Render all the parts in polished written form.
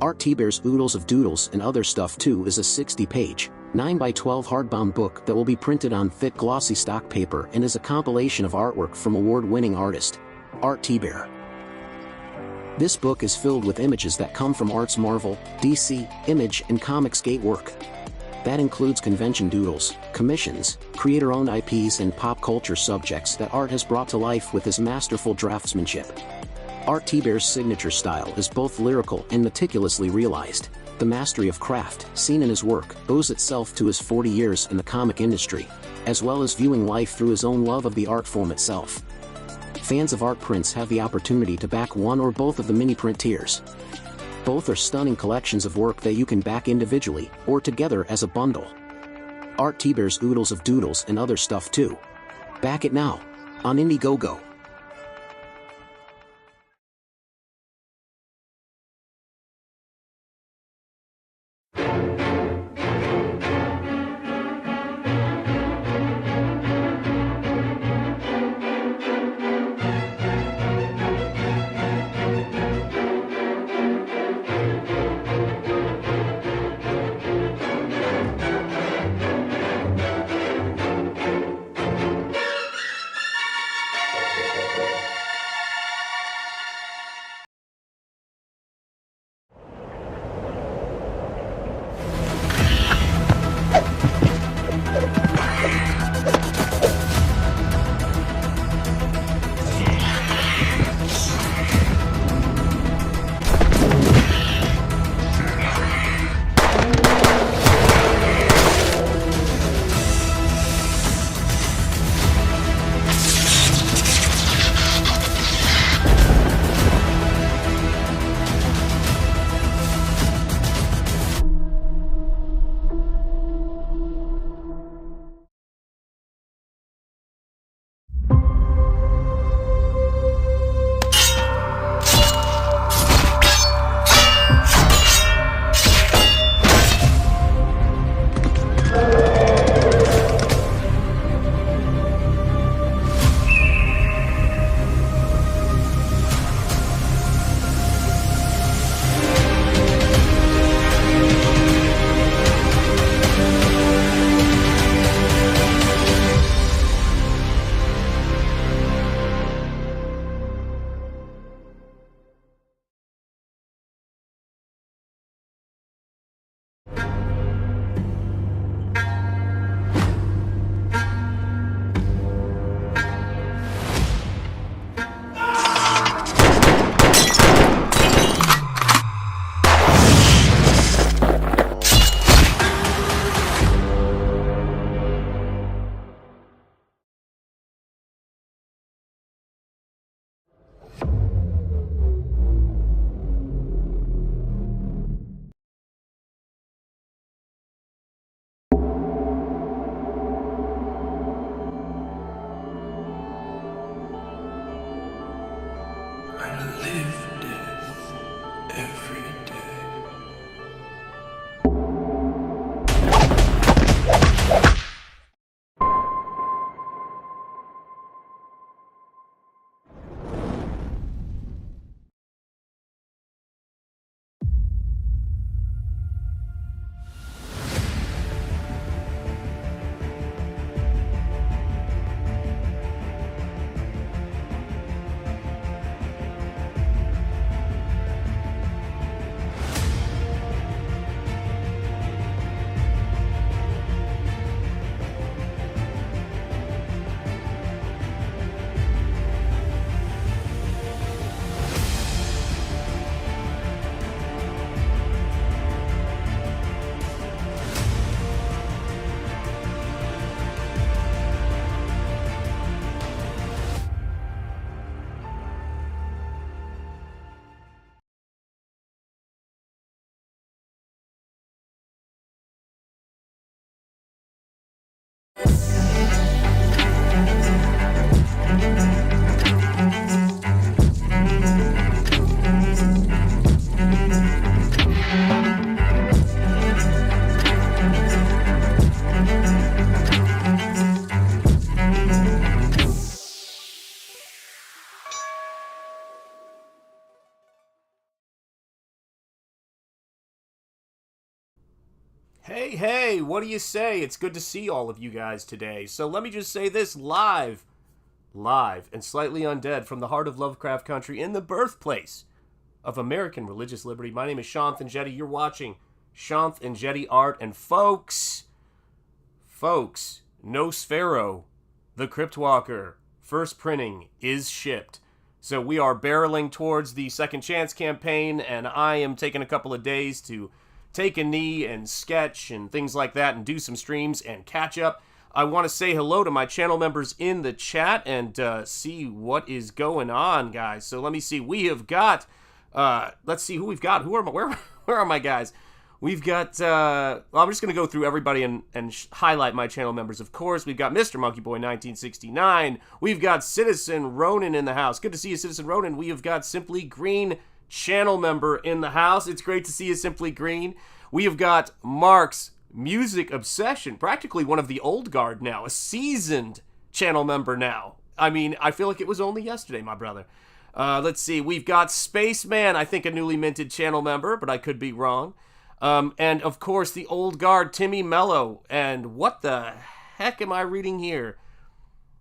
Art Thibert's Oodles of Doodles and Other Stuff Too is a 60-page, 9x12 hardbound book that will be printed on thick glossy stock paper and is a compilation of artwork from award-winning artist, Art Thibert. This book is filled with images that come from Art's Marvel, DC, Image and Comicsgate work. That includes convention doodles, commissions, creator-owned IPs and pop culture subjects that Art has brought to life with his masterful draftsmanship. Art Thibert's signature style is both lyrical and meticulously realized. The mastery of craft, seen in his work, owes itself to his 40 years in the comic industry, as well as viewing life through his own love of the art form itself. Fans of art prints have the opportunity to back one or both of the mini-print tiers. Both are stunning collections of work that you can back individually, or together as a bundle. Art Thibert's Oodles of Doodles and Other Stuff Too. Back it now, on Indiegogo. Hey, what do you say? It's good to see all of you guys today. So let me just say this live and slightly undead from the heart of Lovecraft Country in the birthplace of American religious liberty. My name is SHANTH ENJETI. You're watching SHANTH ENJETI Art. And folks, Nosfero, the Crypt Walker, first printing is shipped. So we are barreling towards the Second Chance campaign, and I am taking a couple of days to take a knee and sketch and things like that and do some streams and catch up. I want to say hello to my channel members in the chat and see what is going on, guys. So let me see. We have got, let's see who we've got. Where are my guys? We've got, well, I'm just going to go through everybody and highlight my channel members. Of course, we've got Mr. Monkey Boy 1969. We've got Citizen Ronin in the house. Good to see you, Citizen Ronin. We have got Simply Green channel member in the house. It's great to see you, Simply Green. We have got Mark's Music Obsession, practically one of the old guard now, a seasoned channel member now. I mean, I feel like it was only yesterday, my brother. Let's see, we've got Spaceman, I think a newly minted channel member, but I could be wrong. And of course, the old guard, Timmy Mello. And what the heck am I reading here?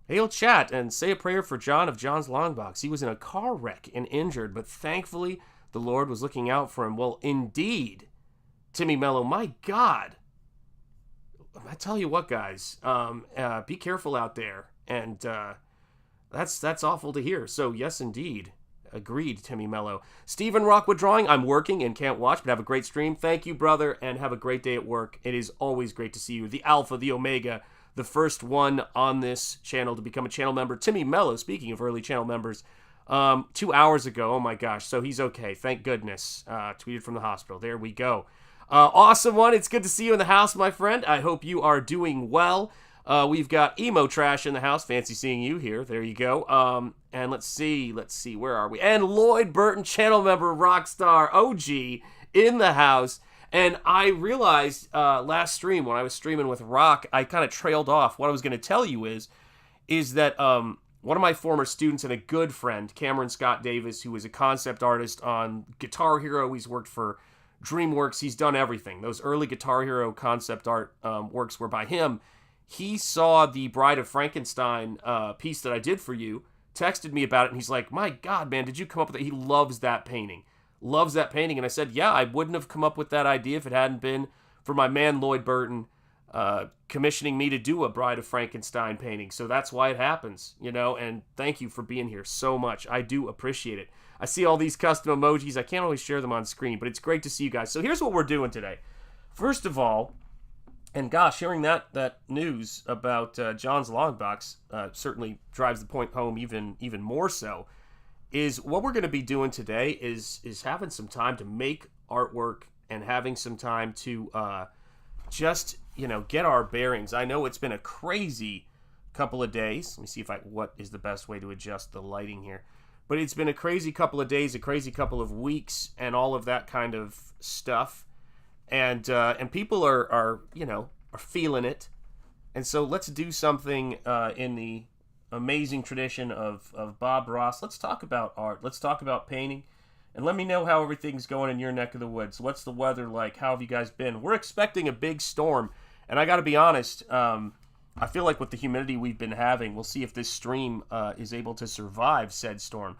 Hail chat and say a prayer for John of John's Longbox. He was in a car wreck and injured, but thankfully the Lord was looking out for him. Well, indeed, Timmy Mello, my God. I tell you what, guys, be careful out there. And that's awful to hear. So, yes, indeed. Agreed, Timmy Mello. Stephen Rockwood Drawing, I'm working and can't watch, but have a great stream. Thank you, brother, and have a great day at work. It is always great to see you. The Alpha, the Omega, the first one on this channel to become a channel member. Timmy Mello, speaking of early channel members, 2 hours ago. Oh, my gosh. So he's okay. Thank goodness. Tweeted from the hospital. There we go. Awesome one. It's good to see you in the house, my friend. I hope you are doing well. We've got Emo Trash in the house. Fancy seeing you here. There you go. And let's see. Where are we? And Lloyd Burton, channel member, Rockstar OG, in the house. And I realized last stream, when I was streaming with Rock, I kind of trailed off. What I was going to tell you is that one of my former students and a good friend, Cameron Scott Davis, who is a concept artist on Guitar Hero, he's worked for DreamWorks, he's done everything. Those early Guitar Hero concept art works were by him. He saw the Bride of Frankenstein piece that I did for you, texted me about it, and he's like, my God, man, did you come up with it? He loves that painting. And I said, yeah, I wouldn't have come up with that idea if it hadn't been for my man Lloyd Burton commissioning me to do a Bride of Frankenstein painting. So that's why it happens, you know, and thank you for being here so much. I do appreciate it. I see all these custom emojis. I can't always share them on screen, but it's great to see you guys. So here's what we're doing today. First of all, and gosh, hearing that news about John's Longbox certainly drives the point home even more so, is what we're going to be doing today is having some time to make artwork and having some time to just, you know, get our bearings. I know it's been a crazy couple of days. Let me see what is the best way to adjust the lighting here. But it's been a crazy couple of days, a crazy couple of weeks, and all of that kind of stuff. And people are feeling it. And so let's do something in the amazing tradition of Bob Ross. Let's talk about art. Let's talk about painting. And let me know how everything's going in your neck of the woods. What's the weather like? How have you guys been? We're expecting a big storm. And I got to be honest, I feel like with the humidity we've been having, we'll see if this stream is able to survive said storm.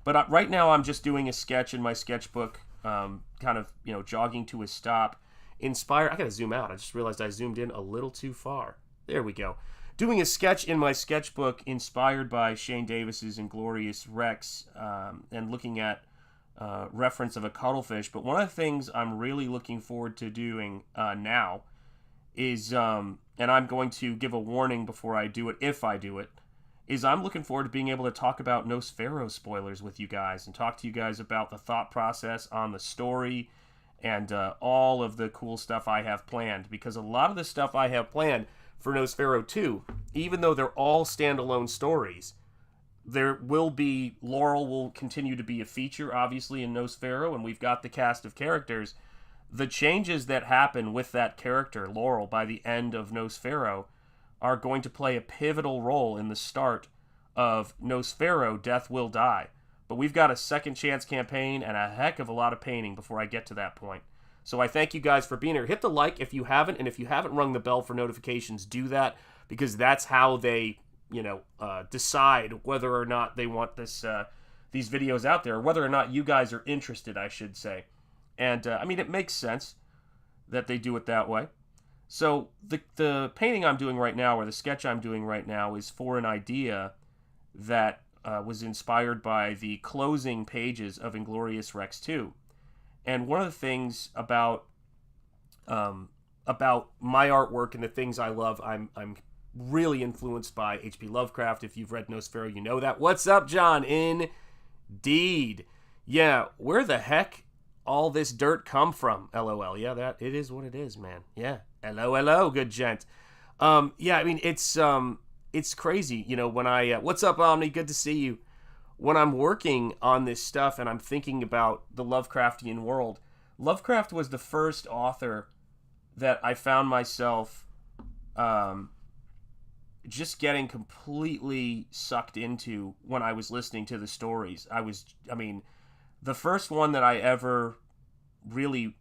But right now I'm just doing a sketch in my sketchbook, kind of, you know, jogging to a stop. Inspired, I gotta zoom out. I just realized I zoomed in a little too far. There we go. Doing a sketch in my sketchbook inspired by Shane Davis's Inglorious Rex, and looking at reference of a cuttlefish. But one of the things I'm really looking forward to doing now is, and I'm going to give a warning before I do it, if I do it, is I'm looking forward to being able to talk about Nosfero spoilers with you guys and talk to you guys about the thought process on the story and all of the cool stuff I have planned, because a lot of the stuff I have planned for Nosfero 2, even though they're all standalone stories, there will be, Laurel will continue to be a feature, obviously, in Nosfero, and we've got the cast of characters. The changes that happen with that character, Laurel, by the end of Nosfero, are going to play a pivotal role in the start of Nosfero, Death Will Die. But we've got a second chance campaign and a heck of a lot of painting before I get to that point. So I thank you guys for being here. Hit the like if you haven't, and if you haven't rung the bell for notifications, do that, because that's how they, decide whether or not they want these videos out there, or whether or not you guys are interested, I should say. And, it makes sense that they do it that way. So the painting I'm doing right now, or the sketch I'm doing right now, is for an idea that was inspired by the closing pages of Inglorious Rex 2. And one of the things about my artwork and the things I love, I'm really influenced by H.P. Lovecraft. If you've read Nosfero, you know that. What's up, John? Indeed. Yeah, where the heck all this dirt come from? LOL. Yeah, that it is what it is, man. Yeah. Hello, good gent. It's crazy, when I what's up, Omni? Good to see you. When I'm working on this stuff and I'm thinking about the Lovecraftian world, Lovecraft was the first author that I found myself just getting completely sucked into when I was listening to the stories. The first one that I ever really,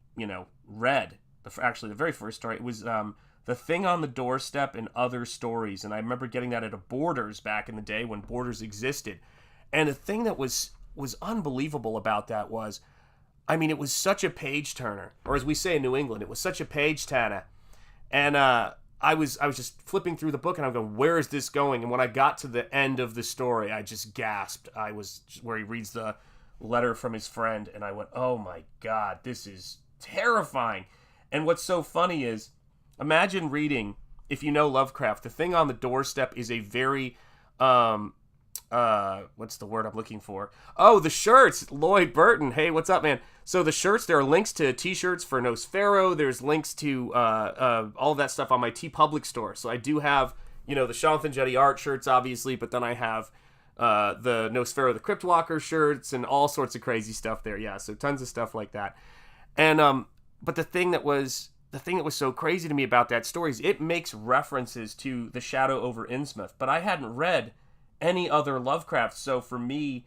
read, the very first story, it was The Thing on the Doorstep and Other Stories. And I remember getting that at a Borders back in the day when Borders existed. And the thing that was unbelievable about that was, it was such a page turner, or as we say in New England, it was such a page turner. And I was just flipping through the book, and I'm going, where is this going? And when I got to the end of the story, I just gasped. I was where he reads the letter from his friend, and I went, oh my God, this is terrifying. And what's so funny is, imagine reading, if you know Lovecraft, The Thing on the Doorstep is a very what's the word I'm looking for? Oh, the shirts. Lloyd Burton. Hey, what's up, man? So the shirts, there are links to t-shirts for Nosfero. There's links to all that stuff on my TeePublic store. So I do have, the Shanth Enjeti art shirts, obviously, but then I have the Nosfero the Crypt Walker shirts and all sorts of crazy stuff there. Yeah, so tons of stuff like that. And but the thing that was so crazy to me about that story is it makes references to The Shadow over Innsmouth, but I hadn't read any other Lovecraft, so for me,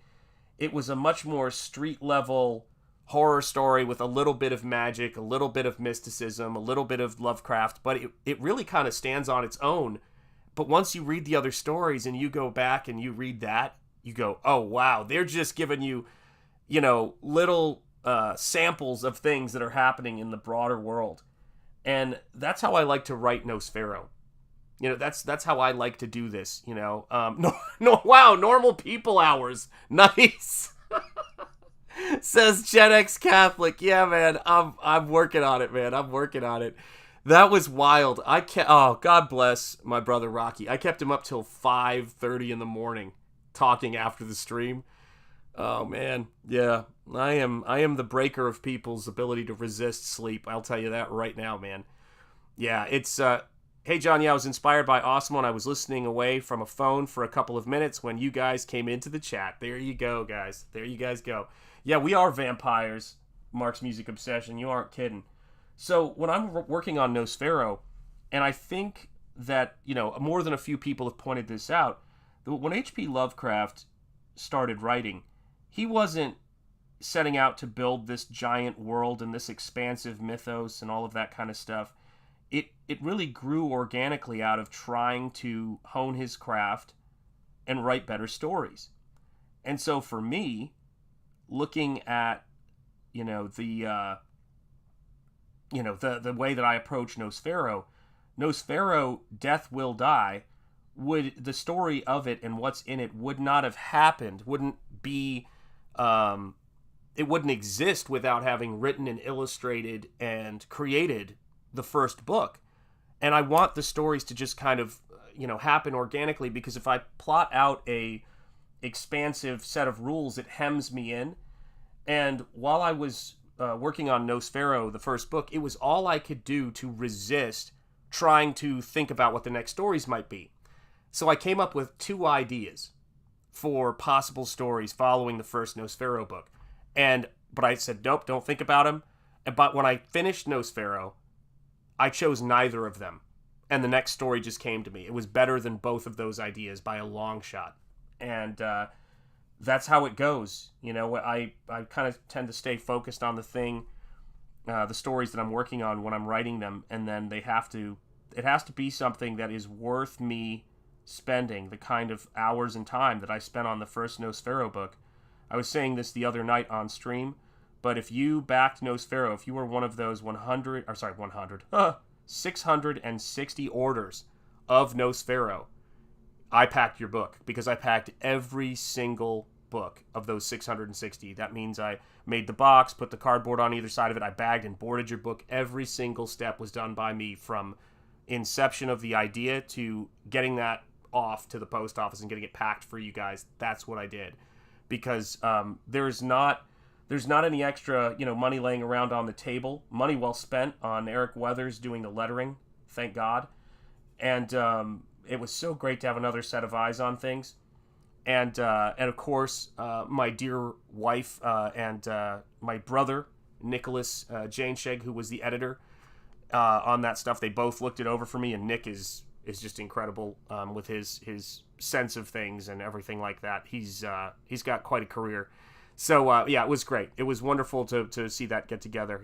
it was a much more street-level horror story with a little bit of magic, a little bit of mysticism, a little bit of Lovecraft, but it really kind of stands on its own. But once you read the other stories and you go back and you read that, you go, oh, wow, they're just giving you, little samples of things that are happening in the broader world. And that's how I like to write Nosfero. That's how I like to do this, wow, normal people hours. Nice. Says Gen X Catholic. Yeah, man, I'm working on it, man. I'm working on it. That was wild. God bless my brother Rocky. I kept him up till 5:30 in the morning talking after the stream. Oh, man. Yeah, I am the breaker of people's ability to resist sleep. I'll tell you that right now, man. Yeah, it's... Hey, John, yeah, I was inspired by Awesome when I was listening away from a phone for a couple of minutes when you guys came into the chat. There you go, guys. There you guys go. Yeah, we are vampires, Mark's Music Obsession. You aren't kidding. So when I'm working on Nosfero, and I think that, more than a few people have pointed this out, when H.P. Lovecraft started writing, he wasn't setting out to build this giant world and this expansive mythos and all of that kind of stuff. It really grew organically out of trying to hone his craft and write better stories. And so for me, looking at, the way that I approach Nosfero, Death Will Die, the story of it and what's in it would not have happened, wouldn't be, it wouldn't exist without having written and illustrated and created the first book. And I want the stories to just kind of, happen organically, because if I plot out a expansive set of rules, it hems me in. And while I was working on Nosfero, the first book, it was all I could do to resist trying to think about what the next stories might be. So I came up with 2 ideas for possible stories following the first Nosfero book. But I said, nope, don't think about them. But when I finished Nosfero, I chose neither of them. And the next story just came to me. It was better than both of those ideas by a long shot. And that's how it goes. I kind of tend to stay focused on the thing the stories that I'm working on when I'm writing them, and then it has to be something that is worth me spending the kind of hours and time that I spent on the first Nosfero book. I was saying this the other night on stream, but if you backed Nosfero, if you were one of those 660 orders of Nosfero, I packed your book, because I packed every single book of those 660. That means I made the box, put the cardboard on either side of it, I bagged and boarded your book. Every single step was done by me, from inception of the idea to getting that off to the post office and getting it packed for you guys. That's what I did, because there's not any extra money laying around on the table. Money well spent on Eric Weathers doing the lettering, thank God. And it was so great to have another set of eyes on things. And of course, my dear wife and my brother, Nicholas Janesheg, who was the editor on that stuff, they both looked it over for me. And Nick is just incredible with his sense of things and everything like that. He's got quite a career. So, yeah, it was great. It was wonderful to see that get together,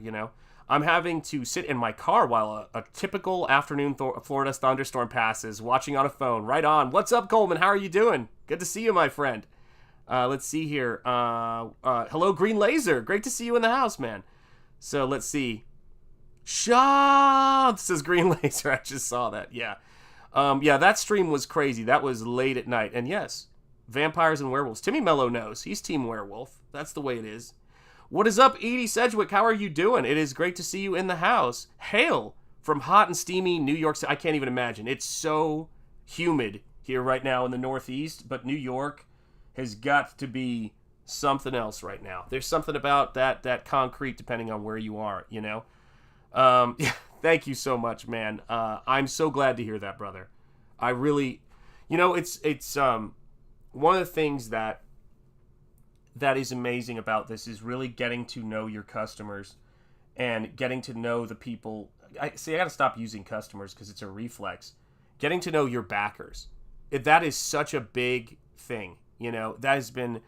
I'm having to sit in my car while a typical afternoon Florida thunderstorm passes, watching on a phone. Right on. What's up, Coleman? How are you doing? Good to see you, my friend. Let's see here. Hello, Green Laser. Great to see you in the house, man. So, let's see. Shanth, says Green Laser. I just saw that. Yeah. Yeah, that stream was crazy. That was late at night. And yes, vampires and werewolves. Timmy Mello knows. He's Team Werewolf. That's the way it is. What is up, Edie Sedgwick? How are you doing? It is great to see you in the house. Hail from hot and steamy New York City. I can't even imagine. It's so humid here right now in the Northeast, but New York has got to be something else right now. There's something about that concrete, depending on where you are, Yeah, thank you so much, man. I'm so glad to hear that, brother. I really, it's one of the things that is amazing about this is really getting to know your customers and getting to know the people. I got to stop using customers because it's a reflex. Getting to know your backers. That is such a big thing. That has been,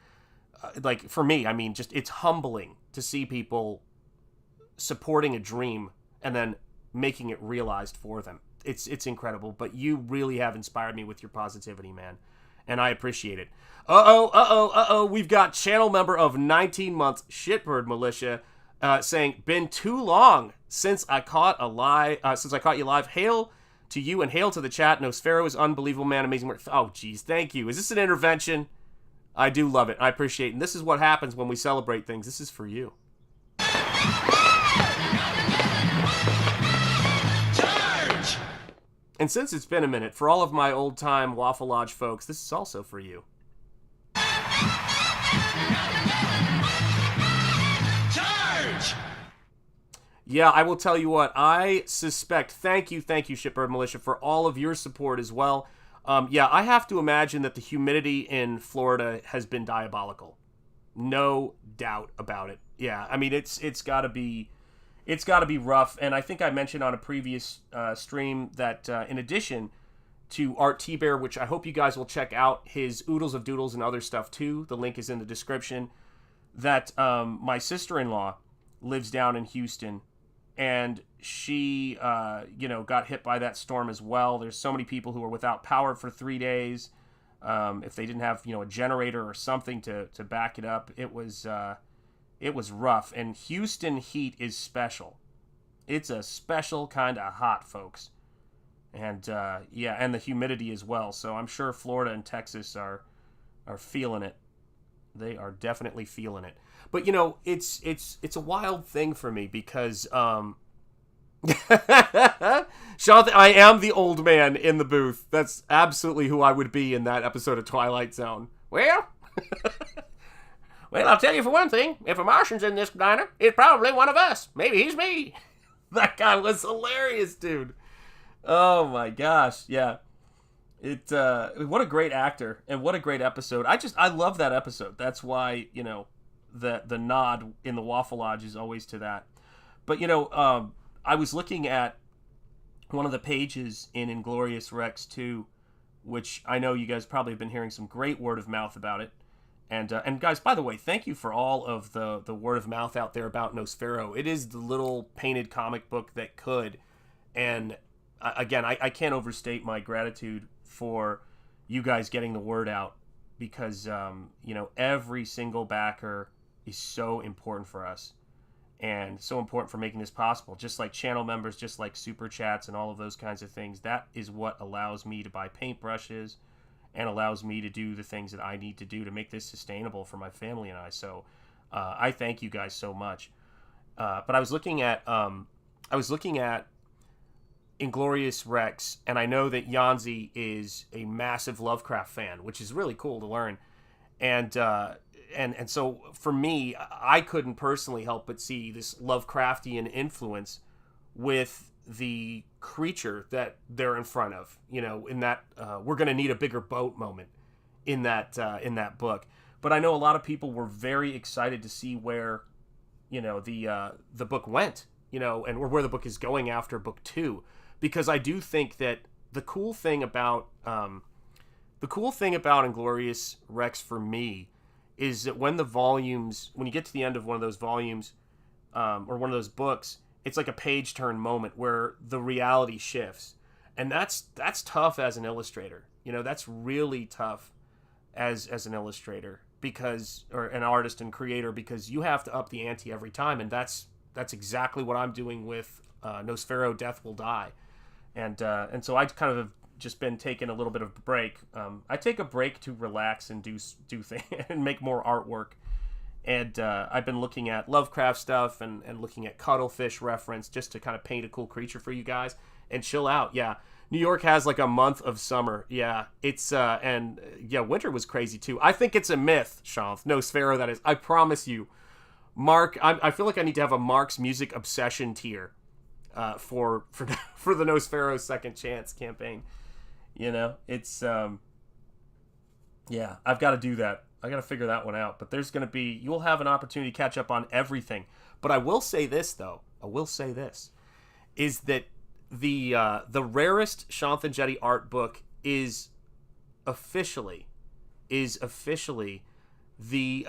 for me, I mean, just it's humbling to see people supporting a dream and then making it realized for them. It's incredible, but you really have inspired me with your positivity, man. And I appreciate it. We've got channel member of 19 months, Shitbird Militia, saying, been too long since I caught you live. Hail to you and hail to the chat. Nosfero is unbelievable, man. Amazing work. Oh, geez. Thank you. Is this an intervention? I do love it. I appreciate it. And this is what happens when we celebrate things. This is for you. And since it's been a minute, for all of my old-time Waffle Lodge folks, this is also for you. Charge! Yeah, I will tell you what, I suspect, thank you, Shipbird Militia, for all of your support as well. Yeah, I have to imagine that the humidity in Florida has been diabolical. No doubt about it. Yeah, I mean, it's got to be rough. And I think I mentioned on a previous stream that in addition to Art Thibert, which I hope you guys will check out his Oodles of Doodles and other stuff too. The link is in the description. That my sister-in-law lives down in Houston, and she, got hit by that storm as well. There's so many people who were without power for 3 days. If they didn't have, a generator or something to back it up, it was rough. And Houston heat is special. It's a special kind of hot, folks. And, and the humidity as well. So I'm sure Florida and Texas are feeling it. They are definitely feeling it. But, it's a wild thing for me because, Shanth, I am the old man in the booth. That's absolutely who I would be in that episode of Twilight Zone. Well, I'll tell you for one thing. If a Martian's in this diner, it's probably one of us. Maybe he's me. That guy was hilarious, dude. Oh my gosh, yeah. What a great actor and what a great episode. I love that episode. That's why, the nod in the Waffle Lodge is always to that. But, I was looking at one of the pages in Inglorious Rex 2, which I know you guys probably have been hearing some great word of mouth about it. And guys, by the way, thank you for all of the word of mouth out there about Nosfero. It is the little painted comic book that could. And again, I can't overstate my gratitude for you guys getting the word out, because every single backer is so important for us and so important for making this possible. Just like channel members, just like super chats and all of those kinds of things. That is what allows me to buy paintbrushes and allows me to do the things that I need to do to make this sustainable for my family and I. So I thank you guys so much. But I was looking at Inglorious Rex, and I know that Yanzi is a massive Lovecraft fan, which is really cool to learn. And so for me, I couldn't personally help but see this Lovecraftian influence with the creature that they're in front of. In that we're going to need a bigger boat moment in that book. But I know a lot of people were very excited to see where the book went, and where the book is going after book 2, because I do think that the cool thing about Inglorious Rex for me is that when you get to the end of one of those volumes, or one of those books, it's like a page turn moment where the reality shifts. And that's tough as an illustrator. That's really tough as an illustrator, or an artist and creator, because you have to up the ante every time. And that's exactly what I'm doing with Nosfero Death Will Die. And so I kind of have just been taking a little bit of a break. I take a break to relax and do things and make more artwork. And I've been looking at Lovecraft stuff and looking at Cuttlefish reference just to kind of paint a cool creature for you guys and chill out. Yeah, New York has like a month of summer. Yeah, it's winter was crazy too. I think it's a myth, Shanth. Nosfero, that is. I promise you, Mark. I feel like I need to have a Mark's music obsession tier for the Nosfero Second Chance campaign. It's I've got to do that. I got to figure that one out. But you'll have an opportunity to catch up on everything. But I will say this, though. Is that the rarest Shanth Enjeti art book is officially the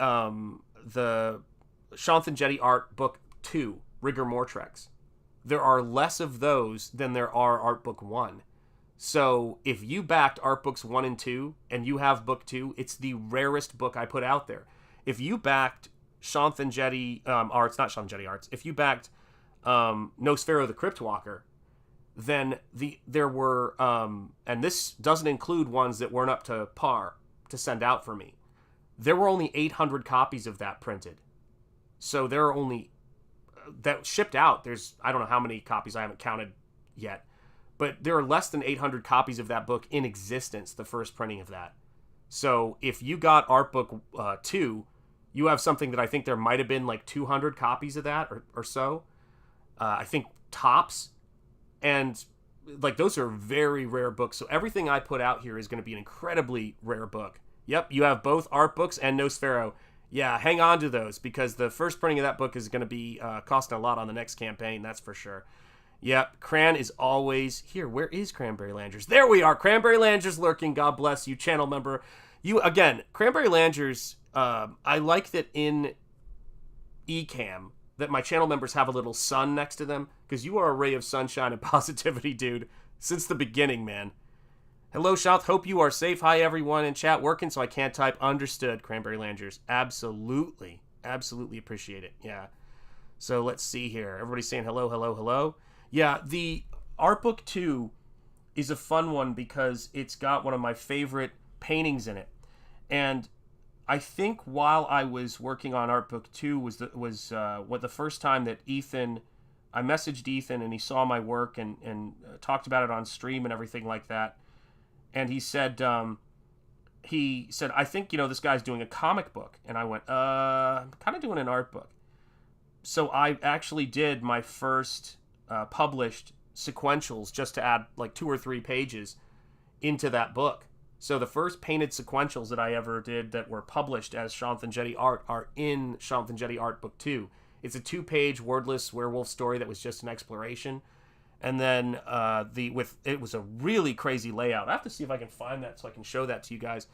Shanth Enjeti art book 2, Rigor Mortrex. There are less of those than there are art book 1. So if you backed art books 1 and 2 and you have book 2, it's the rarest book I put out there. If you backed Shanth Enjeti arts, not Shanth Enjeti arts, if you backed Nosfero the Crypt Walker, then there were, and this doesn't include ones that weren't up to par to send out for me, there were only 800 copies of that printed. So there are only, that shipped out, I don't know how many copies, I haven't counted yet. But there are less than 800 copies of that book in existence, the first printing of that. So if you got art book 2, you have something that I think there might have been like 200 copies of that or so. I think tops. And like those are very rare books. So everything I put out here is going to be an incredibly rare book. Yep, you have both art books and Nosfero. Yeah, hang on to those, because the first printing of that book is going to be costing a lot on the next campaign, that's for sure. Yep, Cran is always here. Where is Cranberry Langers? There we are. Cranberry Langers lurking. God bless you, channel member. Cranberry Langers, I like that in Ecamm that my channel members have a little sun next to them, because you are a ray of sunshine and positivity, dude, since the beginning, man. Hello, Shanth. Hope you are safe. Hi, everyone in chat. Working, so I can't type. Understood, Cranberry Langers. Absolutely. Absolutely appreciate it. Yeah. So let's see here. Everybody's saying hello, hello, hello. Yeah, the art book 2 is a fun one because it's got one of my favorite paintings in it. And I think while I was working on art book 2 was the first time that I messaged Ethan and he saw my work and talked about it on stream and everything like that. And he said, I think, this guy's doing a comic book. And I went, I'm kind of doing an art book. So I actually did my first published sequentials just to add like 2 or 3 pages into that book. So the first painted sequentials that I ever did that were published as Shanth Enjeti art are in Shanth Enjeti art book 2. It's a 2-page wordless werewolf story that was just an exploration. And then it was a really crazy layout. I have to see if I can find that so I can show that to you guys.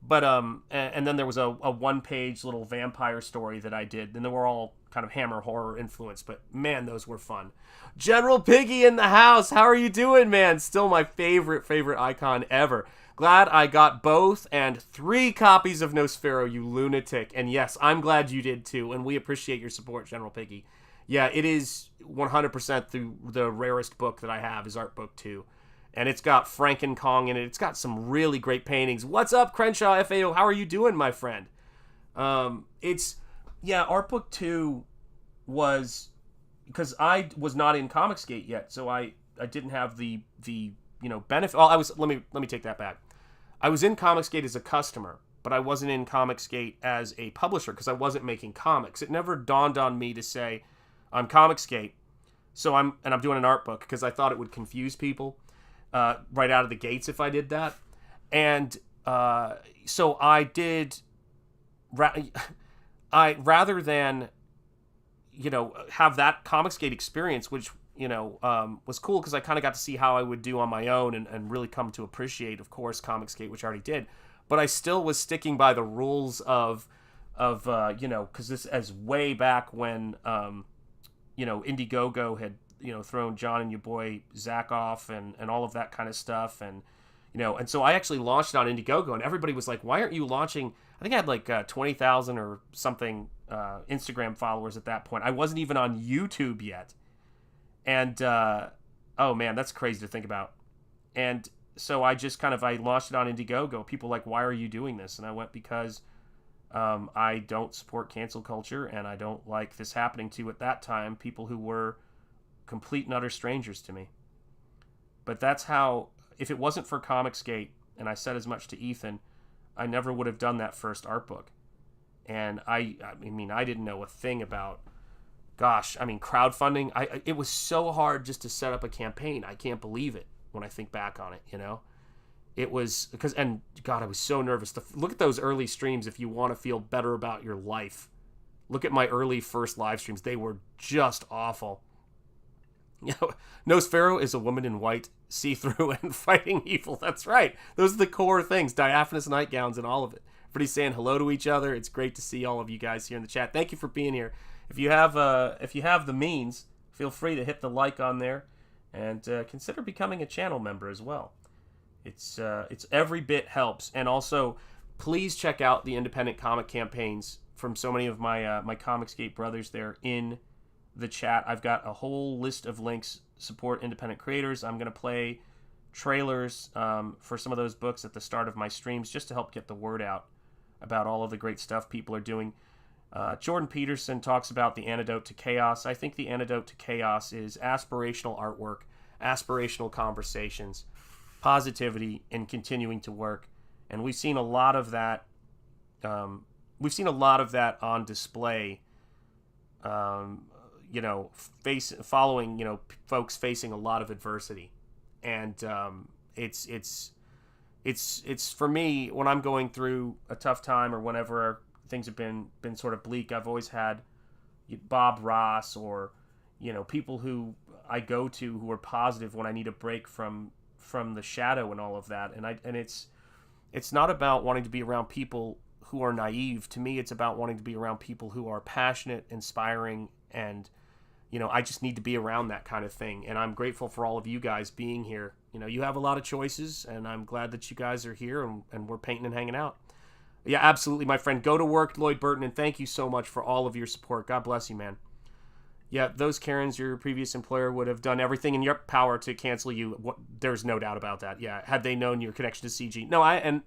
But and then there was a one-page little vampire story that I did, and they were all kind of Hammer horror influenced, but man, those were fun. General Piggy in the house. How are you doing, man? Still my favorite icon ever. Glad I got both and 3 copies of Nosfero, you lunatic. And yes, I'm glad you did too, and we appreciate your support, General Piggy. Yeah, it is 100% the rarest book that I have is Art Book 2. And it's got Franken in it. It's got some really great paintings. What's up, Crenshaw FAO? How are you doing, my friend? Art Book 2 was, because I was not in Comicsgate yet, so I didn't have the benefit. Oh, let me take that back. I was in Comicsgate as a customer, but I wasn't in Comicsgate as a publisher because I wasn't making comics. It never dawned on me to say, I'm Comicsgate, so I'm doing an art book, because I thought it would confuse people right out of the gates if I did that. And so I did, rather than, have that Comicsgate experience, which, was cool because I kind of got to see how I would do on my own and really come to appreciate, of course, Comicsgate, which I already did. But I still was sticking by the rules of because this is way back when, Indiegogo had, thrown John and your boy Zach off and all of that kind of stuff. And, and so I actually launched it on Indiegogo, and everybody was like, why aren't you launching? I think I had like 20,000 or something Instagram followers at that point. I wasn't even on YouTube yet. And, oh man, that's crazy to think about. And so I just I launched it on Indiegogo. People were like, why are you doing this? And I went, because I don't support cancel culture, and I don't like this happening to, at that time, people who were complete and utter strangers to me. But that's how, if it wasn't for Comicsgate, and I said as much to Ethan, I never would have done that first art book. And I didn't know a thing about, crowdfunding. It was so hard just to set up a campaign. I can't believe it when I think back on it, It was because, and God, I was so nervous. Look at those early streams if you want to feel better about your life. Look at my early first live streams. They were just awful. Nosfero is a woman in white, see-through, and fighting evil. That's right. Those are the core things. Diaphanous nightgowns and all of it. Everybody's saying hello to each other. It's great to see all of you guys here in the chat. Thank you for being here. If you have the means, feel free to hit the like on there, and consider becoming a channel member as well. It's every bit helps. And also, please check out the independent comic campaigns from so many of my my Comicsgate brothers there in the chat. I've got a whole list of links. Support independent creators. I'm going to play trailers for some of those books at the start of my streams just to help get the word out about all of the great stuff people are doing. Jordan Peterson talks about the antidote to chaos. I think the antidote to chaos is aspirational artwork, aspirational conversations, positivity, and continuing to work. And we've seen a lot of that. We've seen a lot of that on display. Following folks facing a lot of adversity, and it's for me when I'm going through a tough time or whenever things have been sort of bleak. I've always had Bob Ross or people who I go to who are positive when I need a break from the shadow and all of that. And it's not about wanting to be around people who are naive. To me, it's about wanting to be around people who are passionate, inspiring, and I just need to be around that kind of thing. And I'm grateful for all of you guys being here. You have a lot of choices, and I'm glad that you guys are here and we're painting and hanging out. Yeah, absolutely, my friend. Go to work, Lloyd Burton, and thank you so much for all of your support. God bless you, man. Yeah, those Karens, your previous employer would have done everything in your power to cancel you. There's no doubt about that. Yeah, had they known your connection to CG. No, I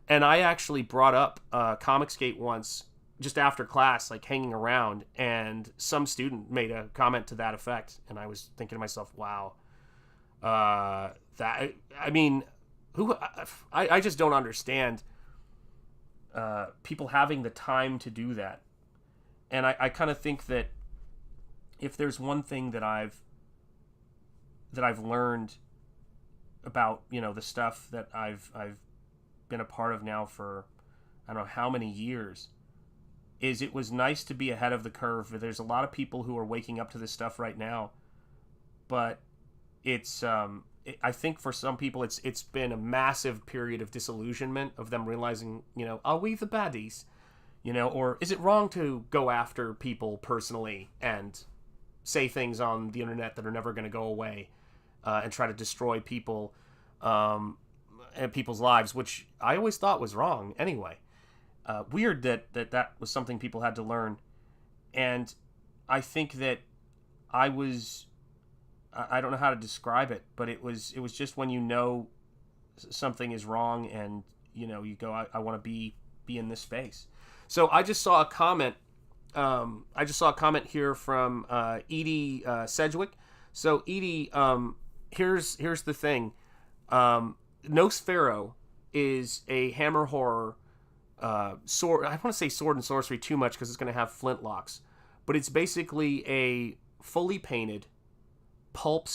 actually brought up Comicsgate once, just after class, like hanging around, and some student made a comment to that effect, and I was thinking to myself, wow, I just don't understand people having the time to do that. And I kind of think that if there's one thing that I've learned about the stuff that I've been a part of now for I don't know how many years, is it was nice to be ahead of the curve. There's a lot of people who are waking up to this stuff right now, but it's I think for some people it's been a massive period of disillusionment of them realizing, are we the baddies? Or is it wrong to go after people personally and say things on the internet that are never going to go away, and try to destroy people and people's lives, which I always thought was wrong anyway. Weird that was something people had to learn. And I think that I don't know how to describe it, but it was just when something is wrong and you go, I want to be in this space. So I just saw a comment. Here from Edie Sedgwick. So Edie, here's the thing. Nosfero is a Hammer horror sword. I don't want to say sword and sorcery too much because it's going to have flintlocks, but it's basically a fully painted pulp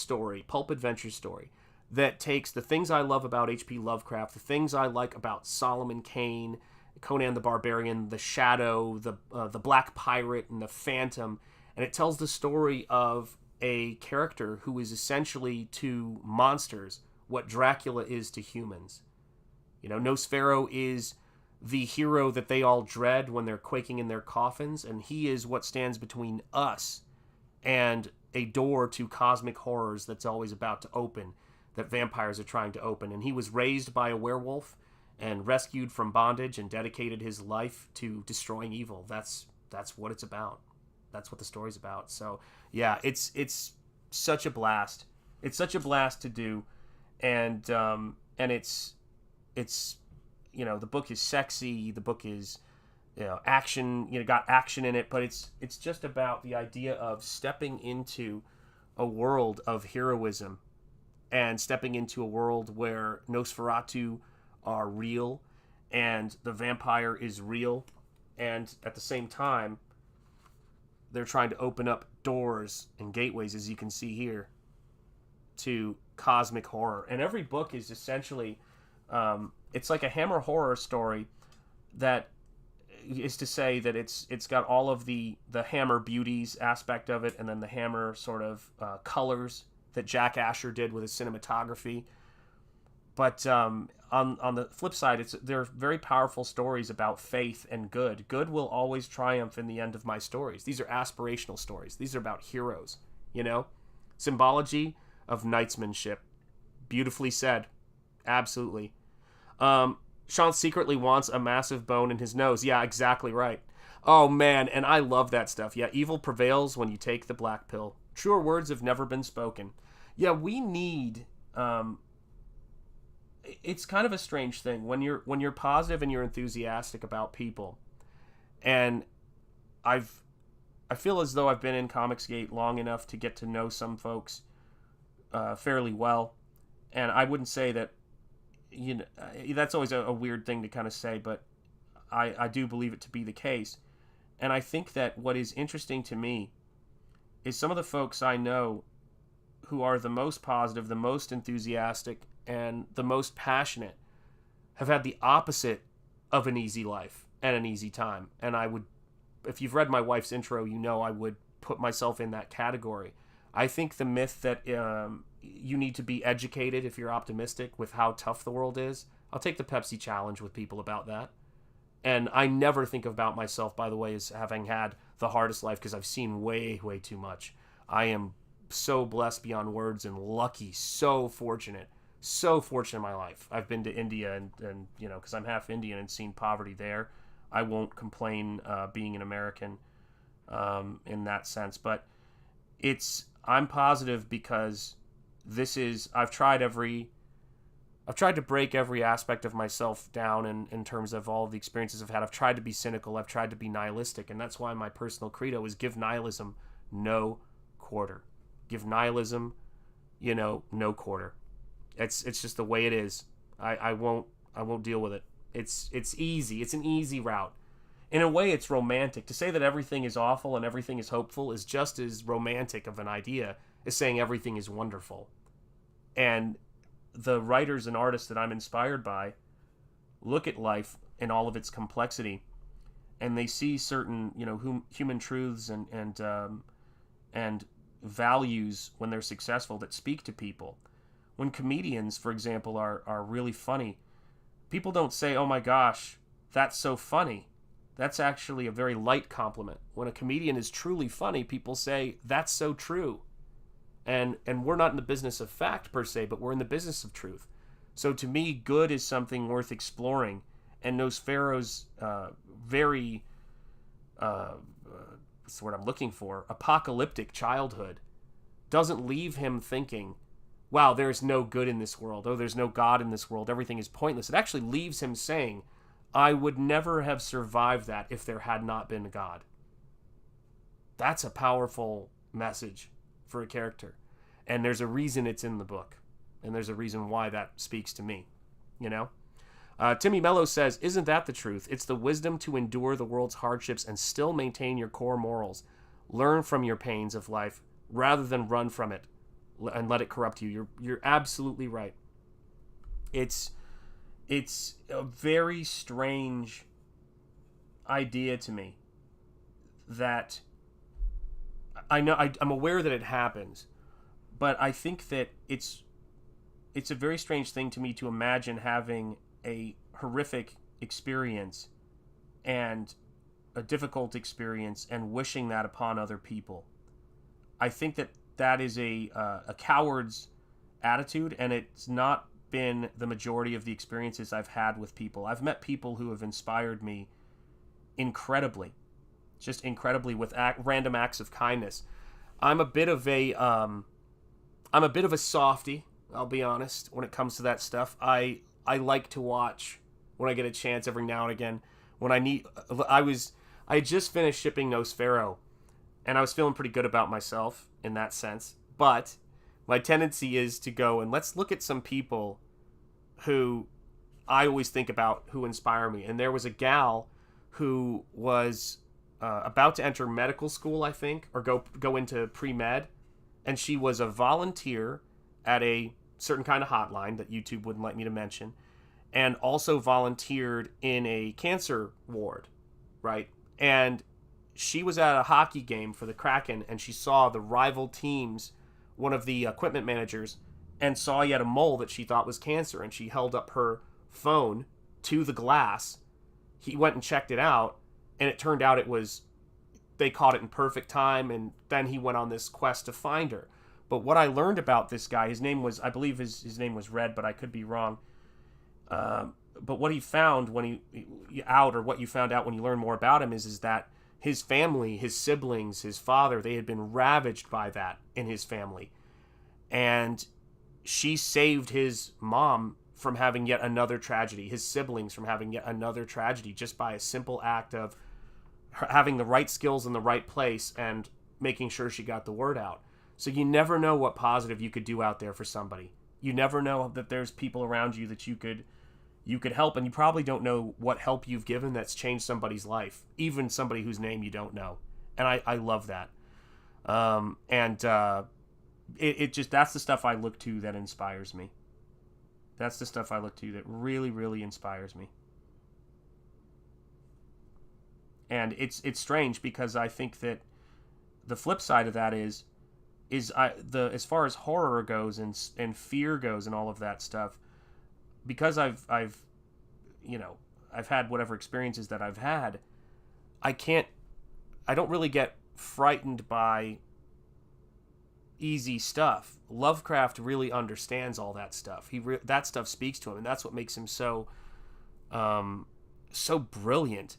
adventure story that takes the things I love about H.P. Lovecraft, the things I like about Solomon Kane, Conan the Barbarian, the Shadow, the Black Pirate, and the Phantom, and it tells the story of a character who is essentially to monsters what Dracula is to humans. Nosfero is the hero that they all dread when they're quaking in their coffins, and he is what stands between us and a door to cosmic horrors that's always about to open, that vampires are trying to open. And he was raised by a werewolf and rescued from bondage and dedicated his life to destroying evil. That's what it's about. That's what the story's about. So yeah, it's such a blast. It's such a blast to do, and it's the book is sexy. The book is action. Got action in it, but it's just about the idea of stepping into a world of heroism and stepping into a world where Nosferatu are real and the vampire is real, and at the same time they're trying to open up doors and gateways, as you can see here, to cosmic horror. And every book is essentially it's like a Hammer horror story, that is to say that it's got all of the Hammer beauties aspect of it, and then the Hammer sort of colors that Jack Asher did with his cinematography. But on the flip side, they're very powerful stories about faith and good. Good will always triumph in the end of my stories. These are aspirational stories. These are about heroes, Symbology of knightsmanship. Beautifully said. Absolutely. Sean secretly wants a massive bone in his nose. Yeah, exactly right. Oh, man, and I love that stuff. Yeah, evil prevails when you take the black pill. Truer words have never been spoken. Yeah, we need... it's kind of a strange thing when you're positive and you're enthusiastic about people. And I feel as though I've been in Comicsgate long enough to get to know some folks fairly well. And I wouldn't say that, that's always a weird thing to kind of say, but I do believe it to be the case. And I think that what is interesting to me is some of the folks I know who are the most positive, the most enthusiastic, and the most passionate have had the opposite of an easy life and an easy time. And I would, if you've read my wife's intro, I would put myself in that category. I think the myth that you need to be educated if you're optimistic with how tough the world is, I'll take the Pepsi challenge with people about that. And I never think about myself, by the way, as having had the hardest life, because I've seen way, way too much. I am so blessed beyond words and lucky, so fortunate in my life. I've been to India and because I'm half Indian and seen poverty there. I won't complain being an American in that sense, but I'm positive because I've tried to break every aspect of myself down in terms of all the experiences I've had. I've tried to be cynical. I've tried to be nihilistic, and that's why my personal credo is give nihilism no quarter. Give nihilism, no quarter. It's just the way it is. I won't deal with it. It's easy. It's an easy route. In a way, it's romantic. To say that everything is awful and everything is hopeful is just as romantic of an idea as saying everything is wonderful. And the writers and artists that I'm inspired by look at life in all of its complexity, and they see certain, human truths and values when they're successful that speak to people. when comedians, for example, are really funny, people don't say, "Oh my gosh, that's so funny." That's actually a very light compliment. When a comedian is truly funny, people say, "That's so true." And we're not in the business of fact per se, but we're in the business of truth. So to me, good is something worth exploring. And Nosfero's very, what's the word I'm looking for, apocalyptic childhood doesn't leave him thinking, wow, there's no good in this world. Oh, there's no God in this world. Everything is pointless. It actually leaves him saying, I would never have survived that if there had not been a God. That's a powerful message for a character. And there's a reason it's in the book. And there's a reason why that speaks to me, you know? Timmy Mello says, isn't that the truth? It's the wisdom to endure the world's hardships and still maintain your core morals. Learn from your pains of life rather than run from it and let it corrupt you. You're absolutely right. It's a very strange idea to me that I'm aware that it happens, but I think that it's a very strange thing to me to imagine having a horrific experience and a difficult experience and wishing that upon other people. I think that is a coward's attitude, and it's not been the majority of the experiences I've had with people. I've met people who have inspired me incredibly, just incredibly, with random acts of kindness. I'm a bit of a softie, I'll be honest, when it comes to that stuff. I like to watch when I get a chance every now and again. I just finished shipping Nosfero, and I was feeling pretty good about myself in that sense. But my tendency is to go and let's look at some people who I always think about who inspire me. And there was a gal who was about to enter medical school, I think, or go into pre-med, and she was a volunteer at a certain kind of hotline that YouTube wouldn't like me to mention, and also volunteered in a cancer ward, right? And she was at a hockey game for the Kraken, and she saw the rival teams, one of the equipment managers, and saw he had a mole that she thought was cancer, and she held up her phone to the glass. He went and checked it out, and it turned out they caught it in perfect time, and then he went on this quest to find her. But what I learned about this guy, his name was, I believe his name was Red, but I could be wrong. But what he found what you found out when you learn more about him is that his family, his siblings, his father, they had been ravaged by that in his family. And she saved his mom from having yet another tragedy, his siblings from having yet another tragedy, just by a simple act of having the right skills in the right place and making sure she got the word out. So you never know what positive you could do out there for somebody. You never know that there's people around you that you could help, and you probably don't know what help you've given that's changed somebody's life, even somebody whose name you don't know. And I love that. It just, that's the stuff I look to that inspires me. That's the stuff I look to that really, really inspires me. And it's strange because I think that the flip side of that is as far as horror goes and fear goes and all of that stuff, because I've had whatever experiences that I've had, I don't really get frightened by easy stuff. Lovecraft really understands all that stuff. That stuff speaks to him, and that's what makes him so brilliant.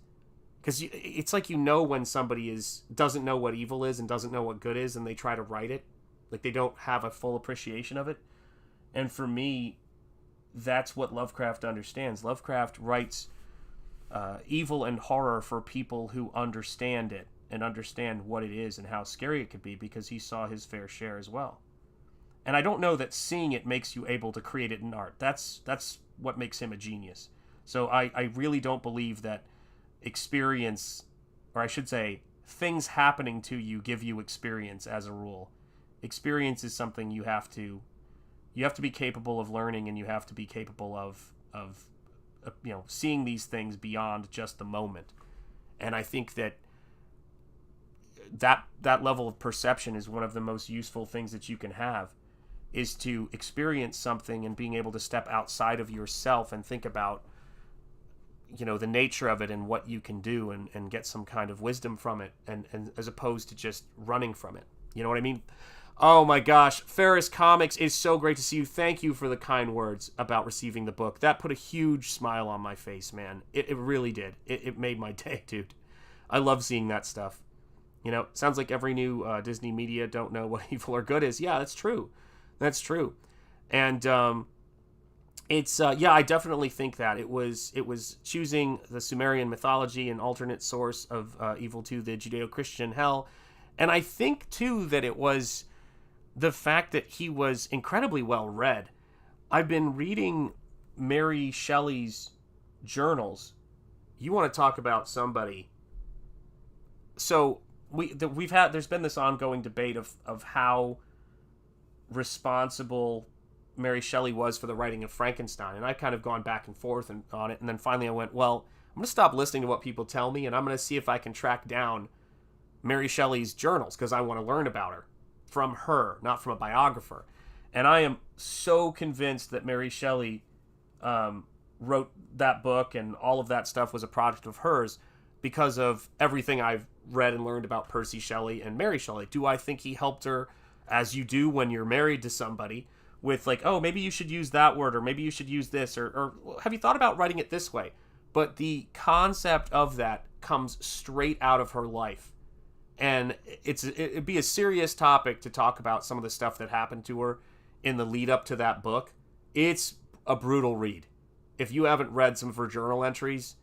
Because it's like, when somebody doesn't know what evil is and doesn't know what good is, and they try to write it, like they don't have a full appreciation of it. And for me, that's what Lovecraft understands. Lovecraft writes evil and horror for people who understand it and understand what it is and how scary it could be, because he saw his fair share as well. And I don't know that seeing it makes you able to create it in art. That's what makes him a genius. So I really don't believe that experience, or I should say, things happening to you give you experience as a rule. Experience is something you have to be capable of learning, and you have to be capable of seeing these things beyond just the moment. And I think that level of perception is one of the most useful things that you can have. is to experience something and being able to step outside of yourself and think about, the nature of it and what you can do and get some kind of wisdom from it, and as opposed to just running from it. You know what I mean? Oh my gosh, Ferris Comics, is so great to see you. Thank you for the kind words about receiving the book. That put a huge smile on my face, man. It really did. It made my day, dude. I love seeing that stuff. Sounds like every new Disney media don't know what evil or good is. Yeah, that's true. That's true. And it's I definitely think that it was choosing the Sumerian mythology and alternate source of evil to the Judeo-Christian hell. And I think too that it was the fact that he was incredibly well read. I've been reading Mary Shelley's journals. You want to talk about somebody? So there's been this ongoing debate of how responsible Mary Shelley was for the writing of Frankenstein, and I've kind of gone back and forth on it, and then finally I went, well, I'm going to stop listening to what people tell me, and I'm going to see if I can track down Mary Shelley's journals, because I want to learn about her from her, not from a biographer. And I am so convinced that Mary Shelley wrote that book and all of that stuff was a product of hers because of everything I've read and learned about Percy Shelley and Mary Shelley. Do I think he helped her, as you do when you're married to somebody, with like, oh, maybe you should use that word, or maybe you should use this, or have you thought about writing it this way? But the concept of that comes straight out of her life. And it'd be a serious topic to talk about some of the stuff that happened to her in the lead up to that book. It's a brutal read. If you haven't read some of her journal entries,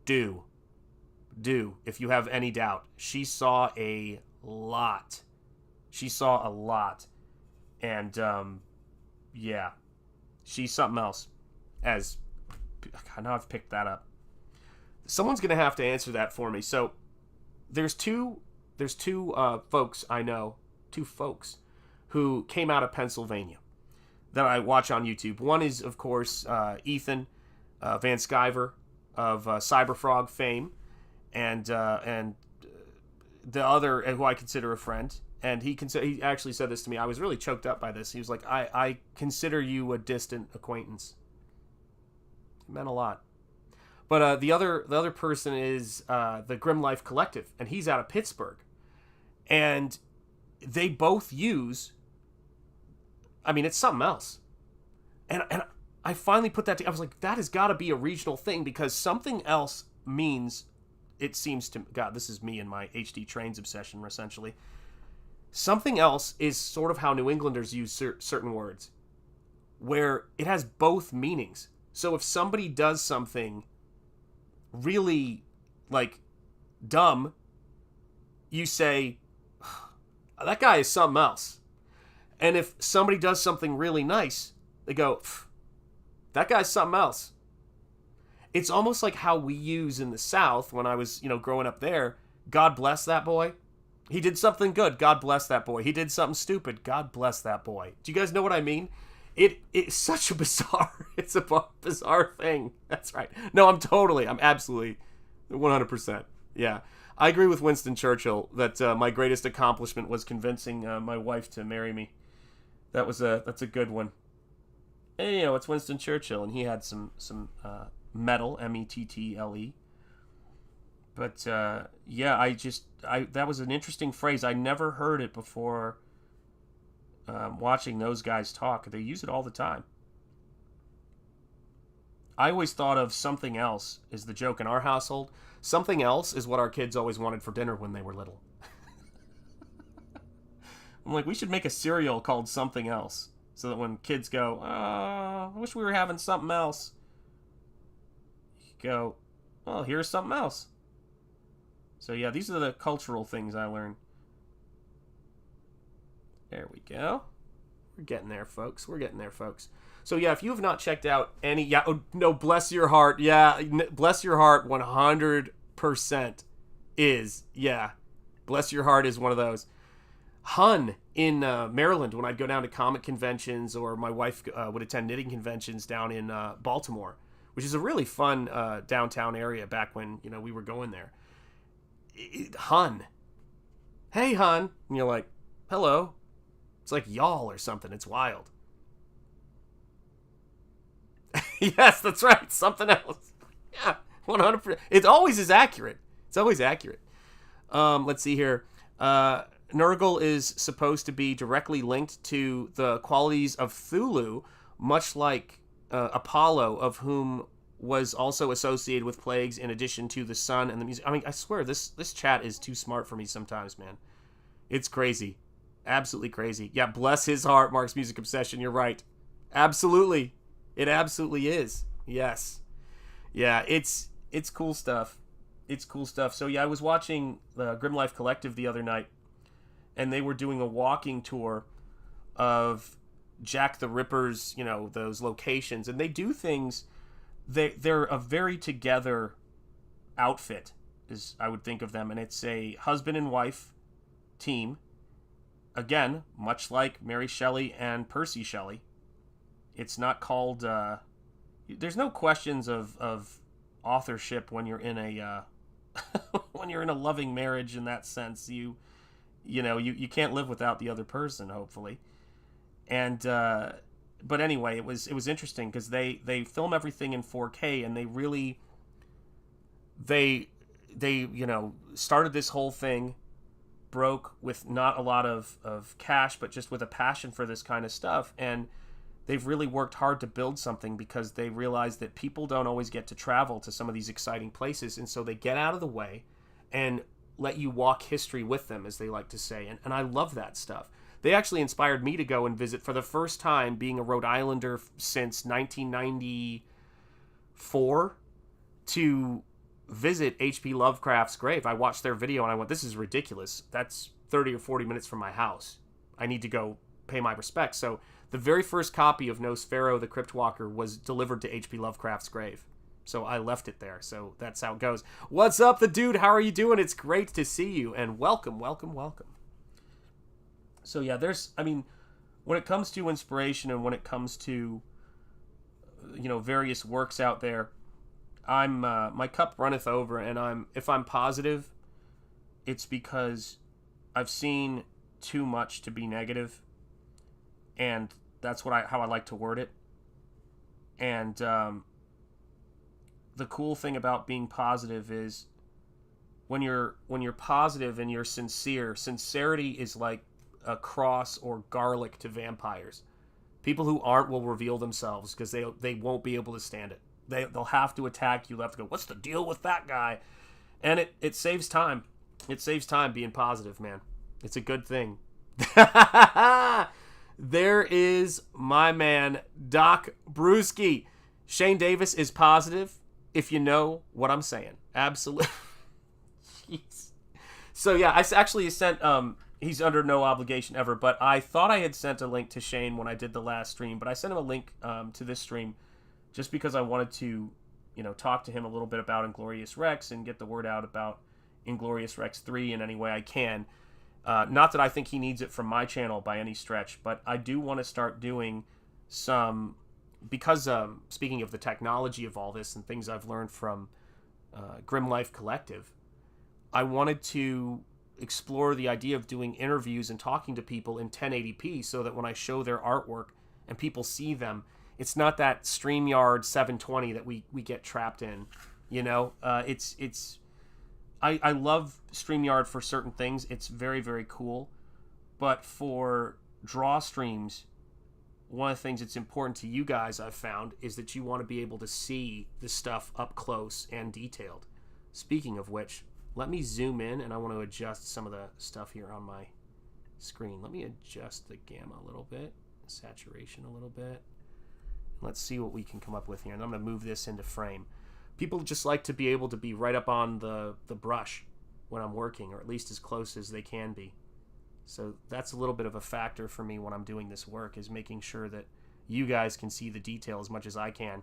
do. If you have any doubt. She saw a lot. And, she's something else. Now I've picked that up. Someone's going to have to answer that for me. So, There's two folks I know, two folks who came out of Pennsylvania that I watch on YouTube. One is, of course, Ethan Van Sciver of CYBERFROG fame, and the other, who I consider a friend. And he actually said this to me. I was really choked up by this. He was like, I consider you a distant acquaintance. It meant a lot. But the other person is the Grim Life Collective, and he's out of Pittsburgh. And they both use, it's something else. And I finally put that together. I was like, that has got to be a regional thing, because something else means, it seems to, God, this is me and my HD Trains obsession, essentially. Something else is sort of how New Englanders use certain words, where it has both meanings. So if somebody does something really, like, dumb, you say, that guy is something else. And if somebody does something really nice, they go, that guy's something else. It's almost like how we use in the South, when I was, growing up there, God bless that boy. He did something good. God bless that boy. He did something stupid. God bless that boy. Do you guys know what I mean? It's such a it's a bizarre thing. That's right. No, I'm absolutely 100%. Yeah. I agree with Winston Churchill that my greatest accomplishment was convincing my wife to marry me. That's a good one. And, it's Winston Churchill, and he had some mettle, mettle. But that was an interesting phrase. I never heard it before. Watching those guys talk. They use it all the time. I always thought of something else is the joke in our household. Something else is what our kids always wanted for dinner when they were little. I'm like, we should make a cereal called Something Else, so that when kids go, I wish we were having something else, you go, well, here's something else. So yeah, these are the cultural things I learned. There we go. We're getting there, folks. So yeah, if you have not checked out any... bless your heart. Yeah, bless your heart 100% is... Yeah, bless your heart is one of those. Hun in Maryland, when I'd go down to comic conventions, or my wife would attend knitting conventions down in Baltimore, which is a really fun downtown area back when, we were going there. Hun. Hey, hun. And you're like, hello. It's like y'all or something. It's wild. Yes, that's right. Something else. Yeah, 100%. It always is accurate. It's always accurate. Let's see here. Nurgle is supposed to be directly linked to the qualities of Cthulhu, much like Apollo, of whom was also associated with plagues in addition to the sun and the music. I mean, I swear, this chat is too smart for me sometimes, man. It's crazy. Absolutely crazy. Yeah, bless his heart, Mark's music obsession. You're right. Absolutely. It absolutely is. Yes. Yeah, it's cool stuff. It's cool stuff. So yeah, I was watching the Grim Life Collective the other night, and they were doing a walking tour of Jack the Ripper's, you know, those locations, and they do things. They're a very together outfit, as I would think of them, and it's a husband and wife team. Again, much like Mary Shelley and Percy Shelley, it's not called. There's no questions of authorship when you're in a when you're in a loving marriage in that sense. You can't live without the other person, hopefully. And but anyway, it was interesting because they film everything in 4K, and they really they started this whole thing broke with not a lot of cash, but just with a passion for this kind of stuff. And they've really worked hard to build something because they realize that people don't always get to travel to some of these exciting places. And so they get out of the way and let you walk history with them, as they like to say. And I love that stuff. They actually inspired me to go and visit for the first time, being a Rhode Islander since 1994, to visit H.P. Lovecraft's grave. I watched their video and I went, this is ridiculous. That's 30 or 40 minutes from my house. I need to go pay my respects. So the very first copy of Nosfero, the Crypt Walker, was delivered to H.P. Lovecraft's grave. So I left it there. So that's how it goes. What's up, the dude? How are you doing? It's great to see you. And welcome, welcome, welcome. So yeah, when it comes to inspiration and when it comes to, various works out there, my cup runneth over, and if I'm positive, it's because I've seen too much to be negative, and that's how I like to word it. And the cool thing about being positive is when you're positive and you're sincere, sincerity is like a cross or garlic to vampires. People who aren't will reveal themselves because they won't be able to stand it. They'll have to attack you. They'll have to go, what's the deal with that guy? And it saves time. It saves time being positive, man. It's a good thing. There is my man, Doc Brewski. Shane Davis is positive, if you know what I'm saying. Absolutely. Jeez. So yeah, I actually sent, he's under no obligation ever, but I thought I had sent a link to Shane when I did the last stream, but I sent him a link to this stream just because I wanted to, talk to him a little bit about Inglorious Rex and get the word out about Inglorious Rex 3 in any way I can. Not that I think he needs it from my channel by any stretch, but I do want to start doing some, because speaking of the technology of all this and things I've learned from Grim Life Collective, I wanted to explore the idea of doing interviews and talking to people in 1080p so that when I show their artwork and people see them, it's not that StreamYard 720 that we get trapped in, I love StreamYard for certain things. It's very, very cool. But for draw streams, one of the things that's important to you guys, I've found, is that you want to be able to see the stuff up close and detailed. Speaking of which, let me zoom in, and I want to adjust some of the stuff here on my screen. Let me adjust the gamma a little bit, saturation a little bit. Let's see what we can come up with here. And I'm going to move this into frame. People just like to be able to be right up on the brush when I'm working, or at least as close as they can be. So that's a little bit of a factor for me when I'm doing this work, is making sure that you guys can see the detail as much as I can.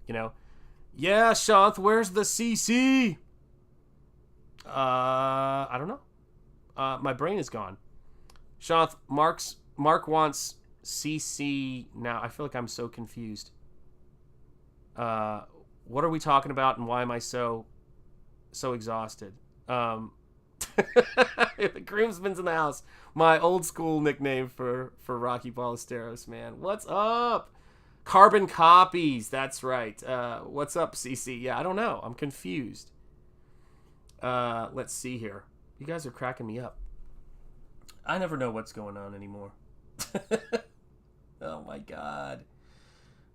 Yeah, Shanth, where's the CC? I don't know. My brain is gone. Shanth, Mark wants CC now. I feel like I'm so confused. What are we talking about, and why am I so exhausted? The groomsman's in the house. My old school nickname for Rocky Ballesteros, man. What's up? Carbon copies. That's right. What's up, CC? Yeah, I don't know. I'm confused. Let's see here. You guys are cracking me up. I never know what's going on anymore. Oh my god.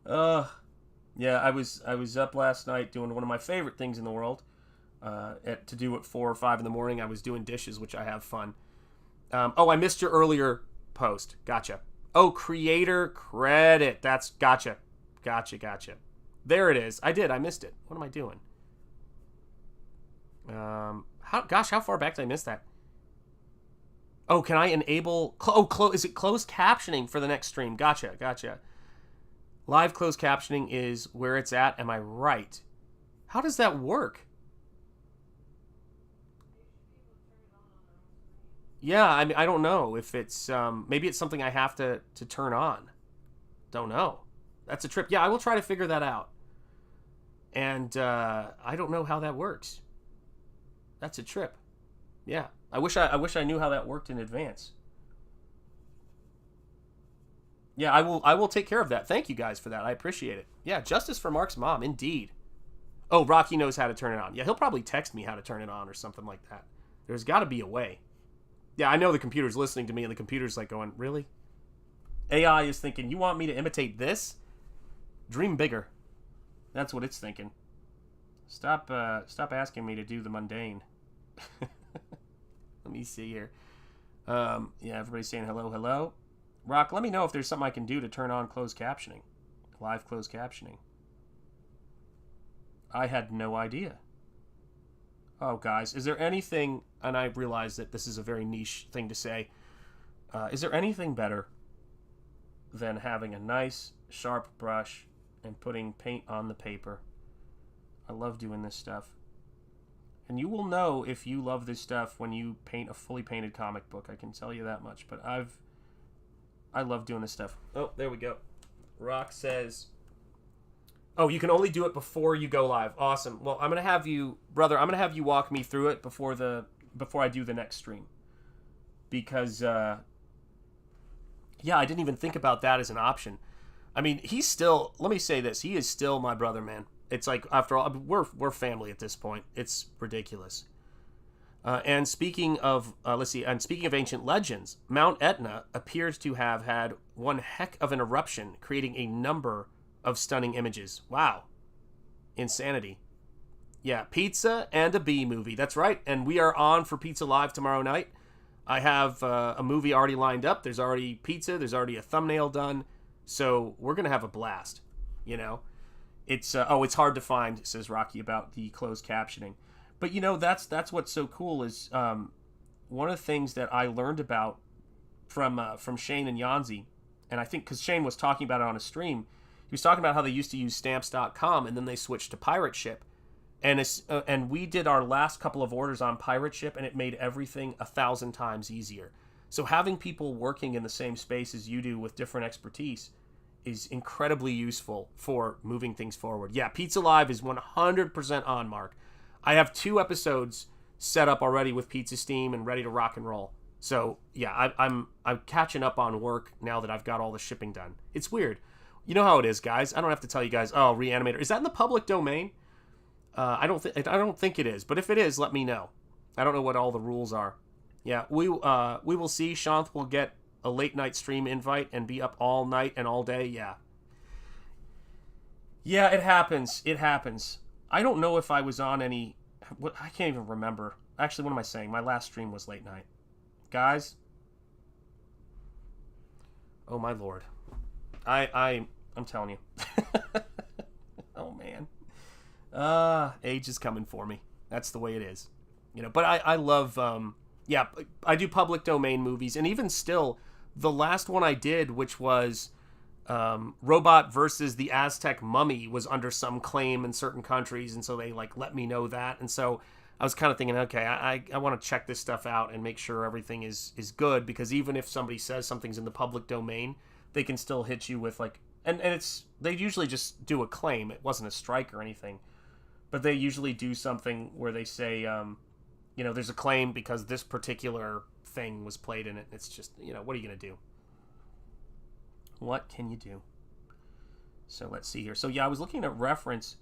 Yeah, I was up last night doing one of my favorite things in the world. To do at 4 or 5 in the morning, I was doing dishes, which I have fun. I missed your earlier post. Gotcha. Oh, creator credit. That's gotcha. There it is. I missed it. What am I doing? How far back did I miss that? Oh, can I enable... is it closed captioning for the next stream? Gotcha. Live closed captioning is where it's at. Am I right? How does that work? Yeah, I mean, I don't know if it's... maybe it's something I have to turn on. Don't know. That's a trip. Yeah, I will try to figure that out. And I don't know how that works. That's a trip. Yeah. I wish I knew how that worked in advance. Yeah, I will take care of that. Thank you guys for that. I appreciate it. Yeah, justice for Mark's mom, indeed. Oh, Rocky knows how to turn it on. Yeah, he'll probably text me how to turn it on or something like that. There's got to be a way. Yeah, I know the computer's listening to me, and the computer's like going, really? AI is thinking, you want me to imitate this? Dream bigger. That's what it's thinking. Stop asking me to do the mundane. Let me see here. Yeah, everybody's saying hello. Rock, let me know if there's something I can do to turn on closed captioning. Live closed captioning. I had no idea. Oh, guys, is there anything, and I realize that this is a very niche thing to say, is there anything better than having a nice, sharp brush and putting paint on the paper? I love doing this stuff. And you will know if you love this stuff when you paint a fully painted comic book. I can tell you that much. But I love doing this stuff. Oh, there we go. Rock says, oh, you can only do it before you go live. Awesome. Well, I'm going to have you, brother, I'm going to have you walk me through it before I do the next stream. Because, yeah, I didn't even think about that as an option. I mean, he's still, let me say this, he is still my brother, man. It's like, after all, we're family at this point. It's ridiculous. And speaking of, speaking of ancient legends, Mount Etna appears to have had one heck of an eruption, creating a number of stunning images. Wow. Insanity. Yeah, pizza and a B movie. That's right. And we are on for Pizza Live tomorrow night. I have a movie already lined up. There's already pizza. There's already a thumbnail done. So we're going to have a blast, you know. It's it's hard to find, says Rocky, about the closed captioning. But, you know, that's what's so cool is one of the things that I learned about from Shane and Yanzi, and I think because Shane was talking about it on a stream, he was talking about how they used to use stamps.com and then they switched to Pirate Ship. And we did our last couple of orders on Pirate Ship, and it made everything 1,000 times easier. So having people working in the same space as you do with different expertise is incredibly useful for moving things forward. Yeah, Pizza Live is 100% on, Mark. I have 2 episodes set up already with Pizza Steam and ready to rock and roll. So yeah, I'm catching up on work now that I've got all the shipping done. It's weird. You know how it is, guys. I don't have to tell you guys. Oh, Reanimator, is that in the public domain? I don't think it is. But if it is, let me know. I don't know what all the rules are. Yeah, we will see. Shanth will get a late night stream invite and be up all night and all day. Yeah. Yeah, it happens. It happens. I don't know if I was on any... I can't even remember. Actually, what am I saying? My last stream was late night. Guys? Oh, my Lord. I'm telling you. Oh, man. Age is coming for me. That's the way it is. You know, but I love... yeah, I do public domain movies. And even still, the last one I did, which was... Robot versus the Aztec Mummy, was under some claim in certain countries, and so they let me know that. And so I was kind of thinking, okay, I want to check this stuff out and make sure everything is good, because even if somebody says something's in the public domain, they can still hit you with and it's, they usually just do a claim. It wasn't a strike or anything, but they usually do something where they say there's a claim because this particular thing was played in it. It's just, what are you going to do? What can you do? So let's see here. So yeah, I was looking at reference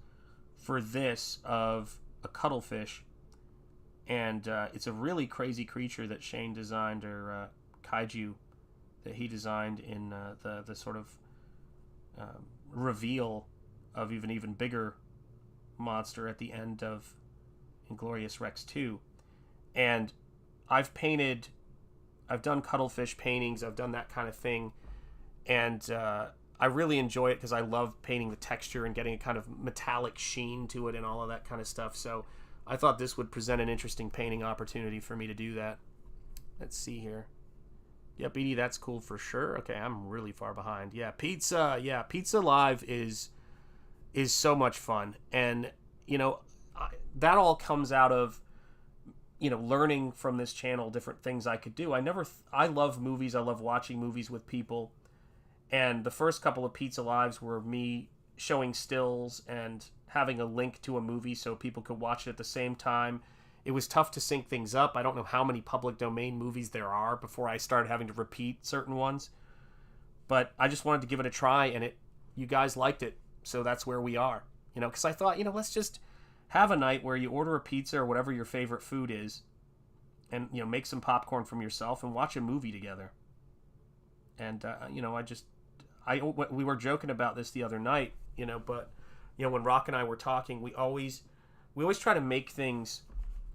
for this of a cuttlefish, and it's a really crazy creature that Shane designed, or kaiju that he designed in the sort of reveal of even bigger monster at the end of Inglorious Rex 2. And I've done cuttlefish paintings, I've done that kind of thing, and I really enjoy it because I love painting the texture and getting a kind of metallic sheen to it and all of that kind of stuff. So I thought this would present an interesting painting opportunity for me to do that. Let's see here. Yep, Edie, that's cool for sure. Okay, I'm really far behind. Yeah, pizza. Yeah, Pizza Live is so much fun. And, that all comes out of, learning from this channel different things I could do. I love movies. I love watching movies with people. And the first couple of Pizza Lives were me showing stills and having a link to a movie so people could watch it at the same time. It was tough to sync things up. I don't know how many public domain movies there are before I started having to repeat certain ones. But I just wanted to give it a try, and you guys liked it. So that's where we are. Because I thought, let's just have a night where you order a pizza or whatever your favorite food is, and, make some popcorn from yourself and watch a movie together. And, we were joking about this the other night, but, when Rock and I were talking, we always try to make things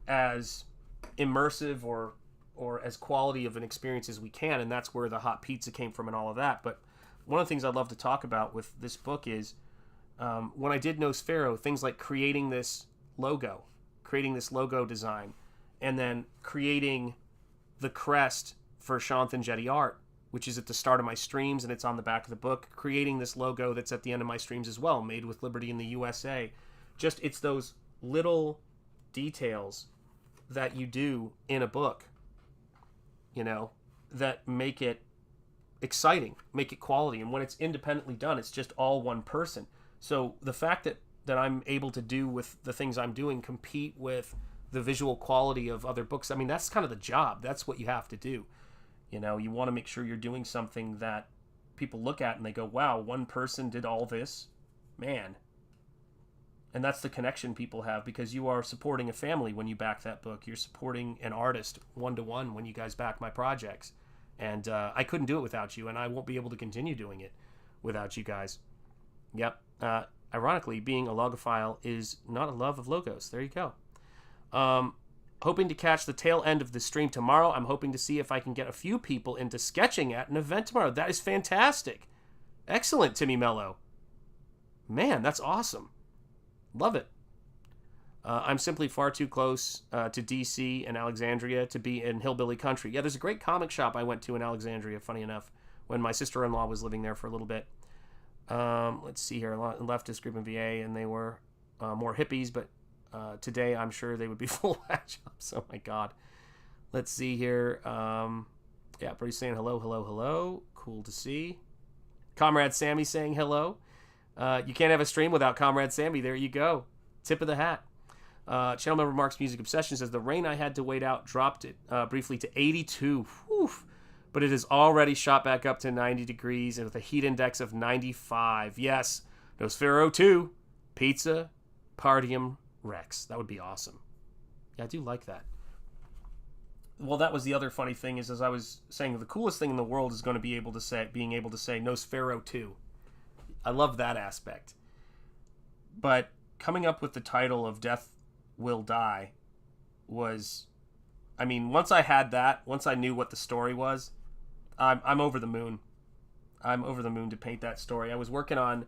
as immersive or as quality of an experience as we can, and that's where the hot pizza came from and all of that. But one of the things I'd love to talk about with this book is when I did Nosfero, things like creating this logo design, and then creating the crest for SHANTH ENJETI art, which is at the start of my streams, and it's on the back of the book, creating this logo that's at the end of my streams as well, made with Liberty in the USA. Just, it's those little details that you do in a book, that make it exciting, make it quality. And when it's independently done, it's just all one person. So the fact that I'm able to do with the things I'm doing compete with the visual quality of other books, that's kind of the job. That's what you have to do. You want to make sure you're doing something that people look at and they go, wow, one person did all this, man. And that's the connection people have, because you are supporting a family when you back that book. You're supporting an artist one-to-one when you guys back my projects. And I couldn't do it without you, and I won't be able to continue doing it without you guys. Yep. Ironically, being a logophile is not a love of logos. There you go. Hoping to catch the tail end of the stream tomorrow. I'm hoping to see if I can get a few people into sketching at an event tomorrow. That is fantastic. Excellent, Timmy Mello. Man, that's awesome. Love it. I'm simply far too close to D.C. and Alexandria to be in hillbilly country. Yeah, there's a great comic shop I went to in Alexandria, funny enough, when my sister-in-law was living there for a little bit. Let's see here. A leftist group in VA, and they were more hippies, but today I'm sure they would be full hat shops. Oh, my God. Let's see here. Yeah, Brady's saying hello, hello, hello. Cool to see. Comrade Sammy saying hello. You can't have a stream without Comrade Sammy. There you go. Tip of the hat. Channel member Mark's Music Obsession says, the rain I had to wait out dropped it briefly to 82. Whew. But it has already shot back up to 90 degrees and with a heat index of 95. Yes, Nosfero 2, Pizza, Partium, Rex. That would be awesome. Yeah, I do like that. Well, that was the other funny thing is, as I was saying, the coolest thing in the world is going to be being able to say Nosfero 2. I love that aspect. But coming up with the title of Death Will Die was, once I had that, once I knew what the story was, I'm over the moon. I'm over the moon to paint that story. I was working on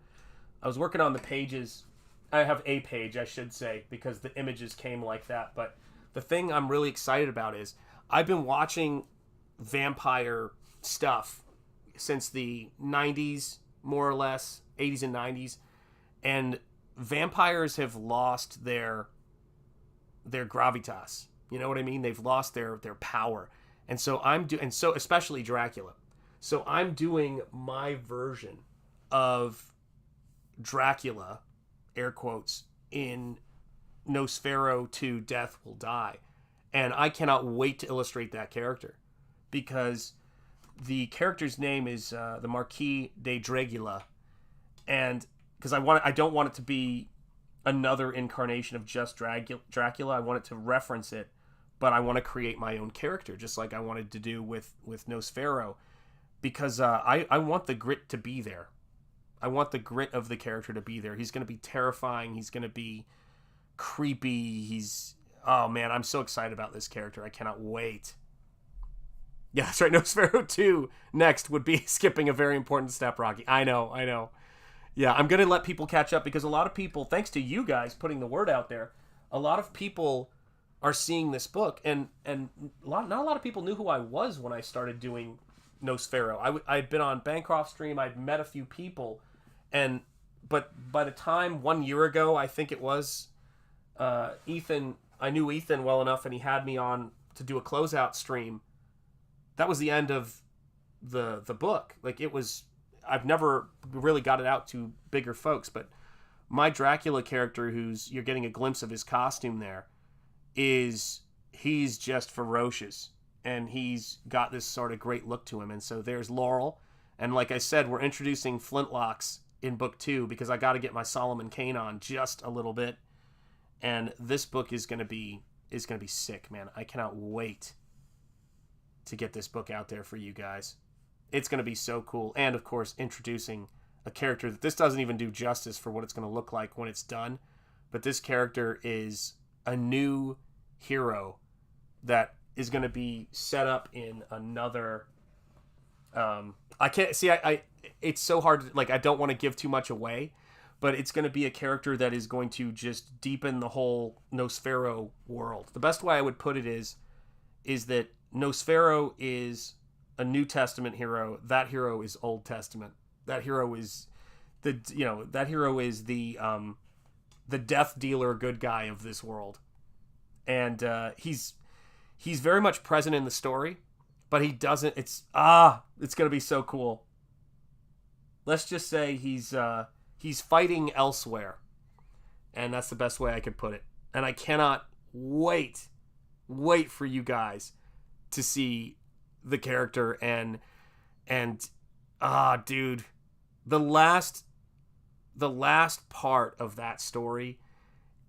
the pages. I have a page, I should say, because the images came like that. But the thing I'm really excited about is I've been watching vampire stuff since the 90s, more or less, 80s and 90s, and vampires have lost their gravitas. You know what I mean? They've lost their power. And so especially Dracula. So I'm doing my version of Dracula, air quotes, in Nosfero 2 Death Will Die. And I cannot wait to illustrate that character, because the character's name is the Marquis de Dracula, and because I don't want it to be another incarnation of just Dracula. I want it to reference it, but I want to create my own character, just like I wanted to do with Nosfero, because I want the grit to be there. I want the grit of the character to be there. He's going to be terrifying. He's going to be creepy. Oh man, I'm so excited about this character. I cannot wait. Yeah, that's right. Nosfero 2 next would be skipping a very important step, Rocky. I know. Yeah, I'm going to let people catch up, because a lot of people, thanks to you guys putting the word out there, a lot of people are seeing this book, and not a lot of people knew who I was when I started doing Nosfero. I'd been on Bancroft's stream, I'd met a few people, but by the time 1 year ago, I think it was, Ethan, I knew Ethan well enough, and he had me on to do a closeout stream. That was the end of the book. Like, it was, I've never really got it out to bigger folks, but my Dracula character, you're getting a glimpse of his costume there, he's just ferocious, and he's got this sort of great look to him. And so there's Laurel, and like I said, we're introducing flintlocks in book 2, because I got to get my Solomon Kane on just a little bit, and this book is gonna be sick, man. I cannot wait to get this book out there for you guys. It's going to be so cool. And of course, introducing a character that this doesn't even do justice for what it's going to look like when it's done. But this character is a new hero that is going to be set up in another... I can't see. It's so hard to, like, I don't want to give too much away, but it's going to be a character that is going to just deepen the whole Nosfero world. The best way I would put it is that Nosfero is a New Testament hero. That hero is Old Testament. That hero is the death dealer good guy of this world. And he's very much present in the story, but he doesn't, it's going to be so cool. Let's just say he's fighting elsewhere. And that's the best way I could put it. And I cannot wait for you guys to see the character, and dude, the last part of that story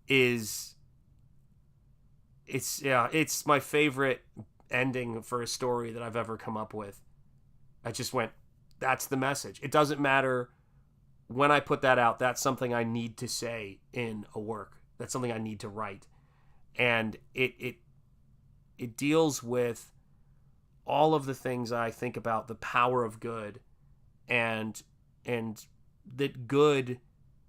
it's my favorite ending for a story that I've ever come up with. I just went, that's the message. It doesn't matter when I put that out, that's something I need to say in a work. That's something I need to write. And it deals with all of the things I think about the power of good, and that good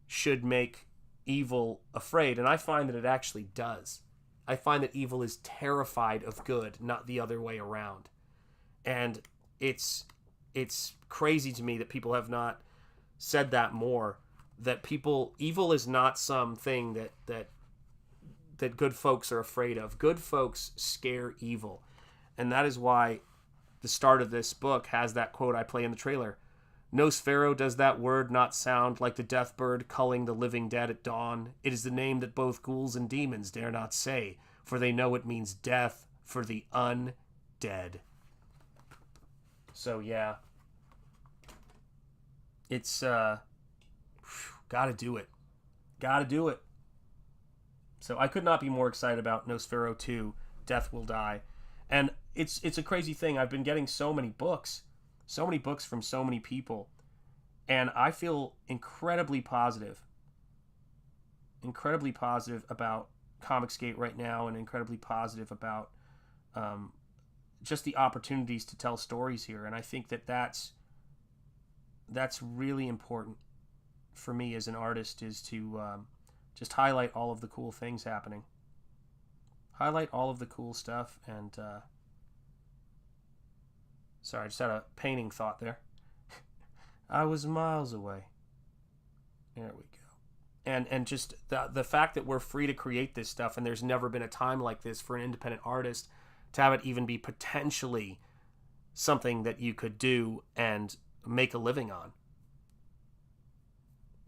should make evil afraid. And I find that it actually does. I find that evil is terrified of good, not the other way around. And it's crazy to me that people have not said that more, that evil is not something that good folks are afraid of. Good folks scare evil. And that is why the start of this book has that quote I play in the trailer. Nosfero, does that word not sound like the death bird culling the living dead at dawn? It is the name that both ghouls and demons dare not say, for they know it means death for the undead. So yeah. It's, gotta do it. Gotta do it. So I could not be more excited about Nosfero 2, Death Will Die. And it's a crazy thing. I've been getting so many books from so many people, and I feel incredibly positive about Comicsgate right now, and incredibly positive about just the opportunities to tell stories here. And I think that's really important for me as an artist, is to just highlight all of the cool things happening. Highlight all of the cool stuff. And sorry, I just had a painting thought there. I was miles away. There we go. And just the fact that we're free to create this stuff, and there's never been a time like this for an independent artist to have it even be potentially something that you could do and make a living on.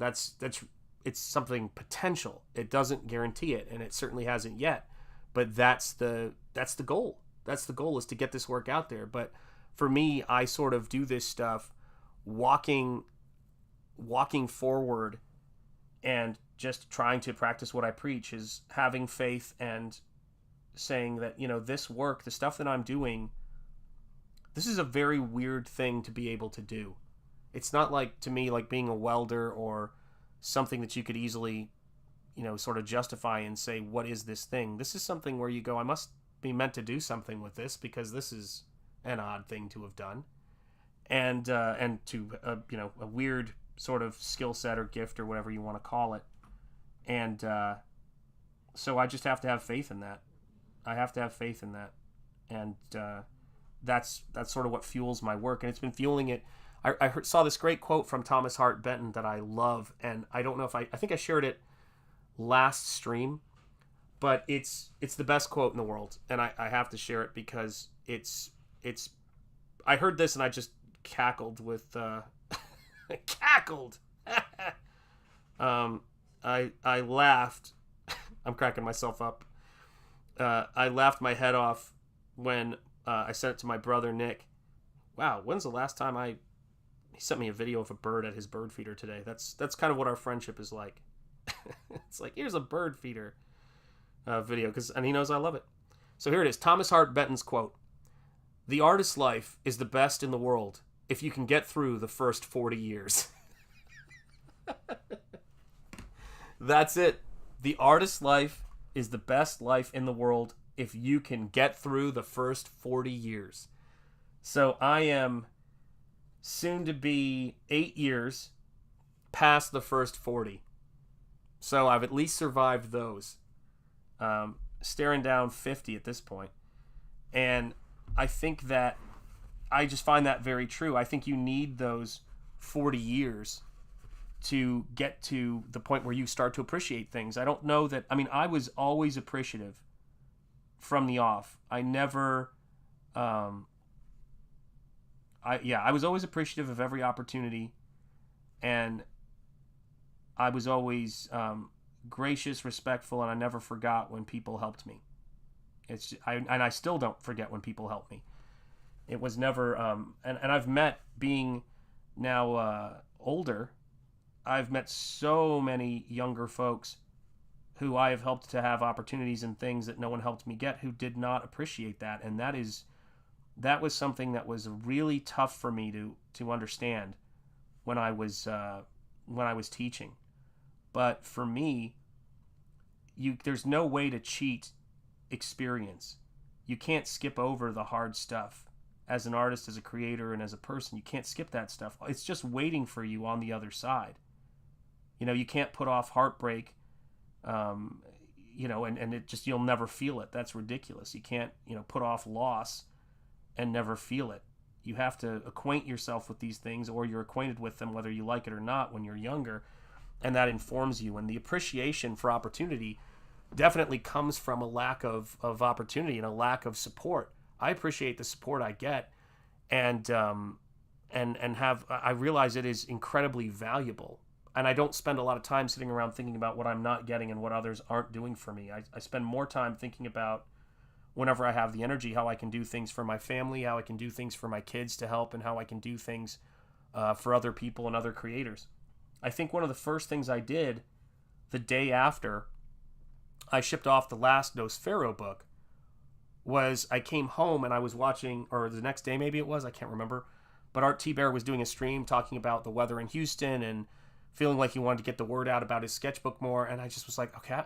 It's something potential. It doesn't guarantee it, and it certainly hasn't yet. but that's the goal. That's the goal, is to get this work out there. But for me, I sort of do this stuff walking forward and just trying to practice what I preach, is having faith and saying that, this work, the stuff that I'm doing, this is a very weird thing to be able to do. It's not like, to me, like being a welder or something that you could easily, sort of justify and say, what is this thing? This is something where you go, I must be meant to do something with this, because this is an odd thing to have done. And to, a weird sort of skill set or gift or whatever you want to call it. And so I just have to have faith in that. I have to have faith in that. And that's sort of what fuels my work. And it's been fueling it. I saw this great quote from Thomas Hart Benton that I love. And I don't know if I think I shared it last stream, but it's the best quote in the world. And I have to share it because it's I heard this and I just cackled with cackled. I laughed. I'm cracking myself up. I laughed my head off when I sent it to my brother Nick. Wow, when's the last time he sent me a video of a bird at his bird feeder today? That's kind of what our friendship is like. It's like, here's a bird feeder video, and he knows I love it. So here it is, Thomas Hart Benton's quote: "The artist's life is the best in the world if you can get through the first 40 years." That's it. The artist's life is the best life in the world if you can get through the first 40 years. So I am soon to be 8 years past the first 40. So I've at least survived those. Staring down 50 at this point. And I think that I just find that very true. I think you need those 40 years to get to the point where you start to appreciate things. I don't know that, I was always appreciative from the off. I never, I was always appreciative of every opportunity, and I was always gracious, respectful, and I never forgot when people helped me. And I still don't forget when people help me. It was never, and I've met, being now older, I've met so many younger folks who I have helped to have opportunities and things that no one helped me get, who did not appreciate that. And that was something that was really tough for me to understand when I was teaching. But for me, there's no way to cheat experience. You can't skip over the hard stuff. As an artist, as a creator, and as a person, you can't skip that stuff. It's just waiting for you on the other side. You can't put off heartbreak, and it just, you'll never feel it. That's ridiculous. You can't, put off loss and never feel it. You have to acquaint yourself with these things, or you're acquainted with them whether you like it or not when you're younger, and that informs you. And the appreciation for opportunity definitely comes from a lack of opportunity and a lack of support. I appreciate the support I get, and I realize it is incredibly valuable. And I don't spend a lot of time sitting around thinking about what I'm not getting and what others aren't doing for me. I spend more time thinking about, whenever I have the energy, how I can do things for my family, how I can do things for my kids to help, and how I can do things for other people and other creators. I think one of the first things I did the day after I shipped off the last Nosfero book was I came home and I was watching, or the next day maybe it was, I can't remember, but Art Thibert was doing a stream talking about the weather in Houston and feeling like he wanted to get the word out about his sketchbook more. And I just was like, okay,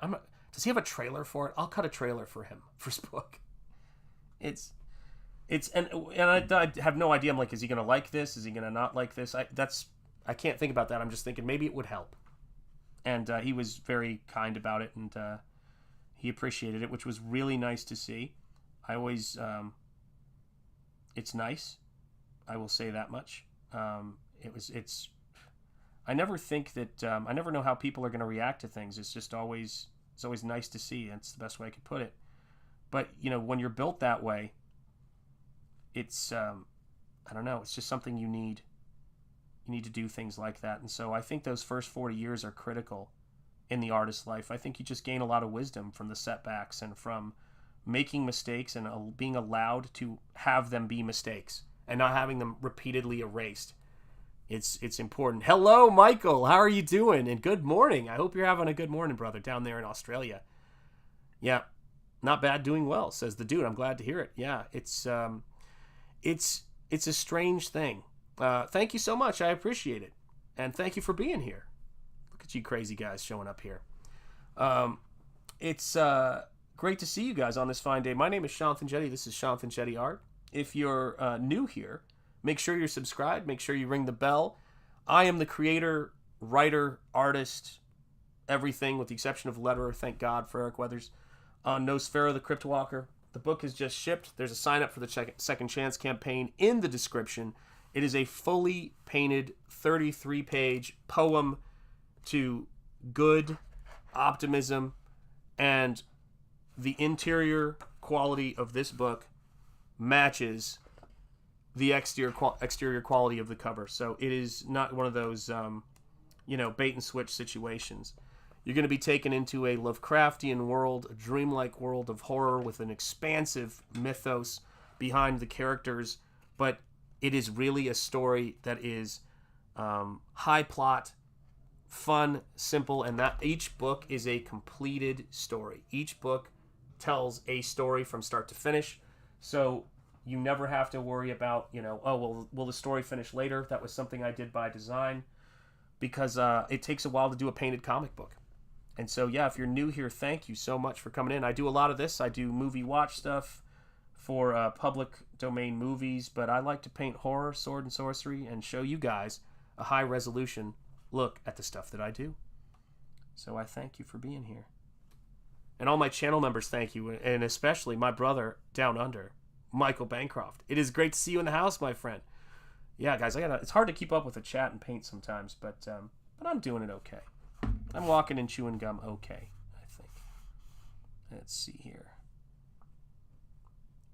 does he have a trailer for it? I'll cut a trailer for him for his book. And I have no idea. I'm like, is he going to like this? Is he going to not like this? I can't think about that. I'm just thinking maybe it would help. And he was very kind about it, and he appreciated it, which was really nice to see. I always, it's nice. I will say that much. I never think that, I never know how people are going to react to things. It's always nice to see. That's the best way I could put it. But, when you're built that way, it's, I don't know, it's just something you need. You need to do things like that. And so I think those first 40 years are critical in the artist's life. I think you just gain a lot of wisdom from the setbacks and from making mistakes and being allowed to have them be mistakes and not having them repeatedly erased. It's important. Hello, Michael. How are you doing? And good morning. I hope you're having a good morning, brother, down there in Australia. Yeah, not bad, doing well, says the dude. I'm glad to hear it. Yeah, it's a strange thing. Thank you so much. I appreciate it. And thank you for being here. Look at you crazy guys showing up here. It's great to see you guys on this fine day. My name is SHANTH ENJETI. This is SHANTH ENJETI Art. If you're new here, make sure you're subscribed. Make sure you ring the bell. I am the creator, writer, artist, everything with the exception of letterer. Thank God for Eric Weathers. Nosfero, the Crypt Walker. The book is just shipped. There's a sign up for the Second Chance campaign in the description. It is a fully painted 33-page poem to good optimism, and the interior quality of this book matches the exterior quality of the cover. So it is not one of those, bait and switch situations. You're going to be taken into a Lovecraftian world, a dreamlike world of horror with an expansive mythos behind the characters, but it is really a story that is high plot, fun, simple, and that each book is a completed story. Each book tells a story from start to finish, so you never have to worry about, will the story finish later? That was something I did by design, because it takes a while to do a painted comic book. And so, yeah, if you're new here, thank you so much for coming in. I do a lot of this. I do movie watch stuff for public domain movies, but I like to paint horror, sword and sorcery, and show you guys a high resolution look at the stuff that I do. So I thank you for being here. And all my channel members, thank you, and especially my brother down under, Michael Bancroft. It is great to see you in the house, my friend. Yeah, guys, it's hard to keep up with the chat and paint sometimes, but I'm doing it okay. I'm walking and chewing gum okay, I think. Let's see here.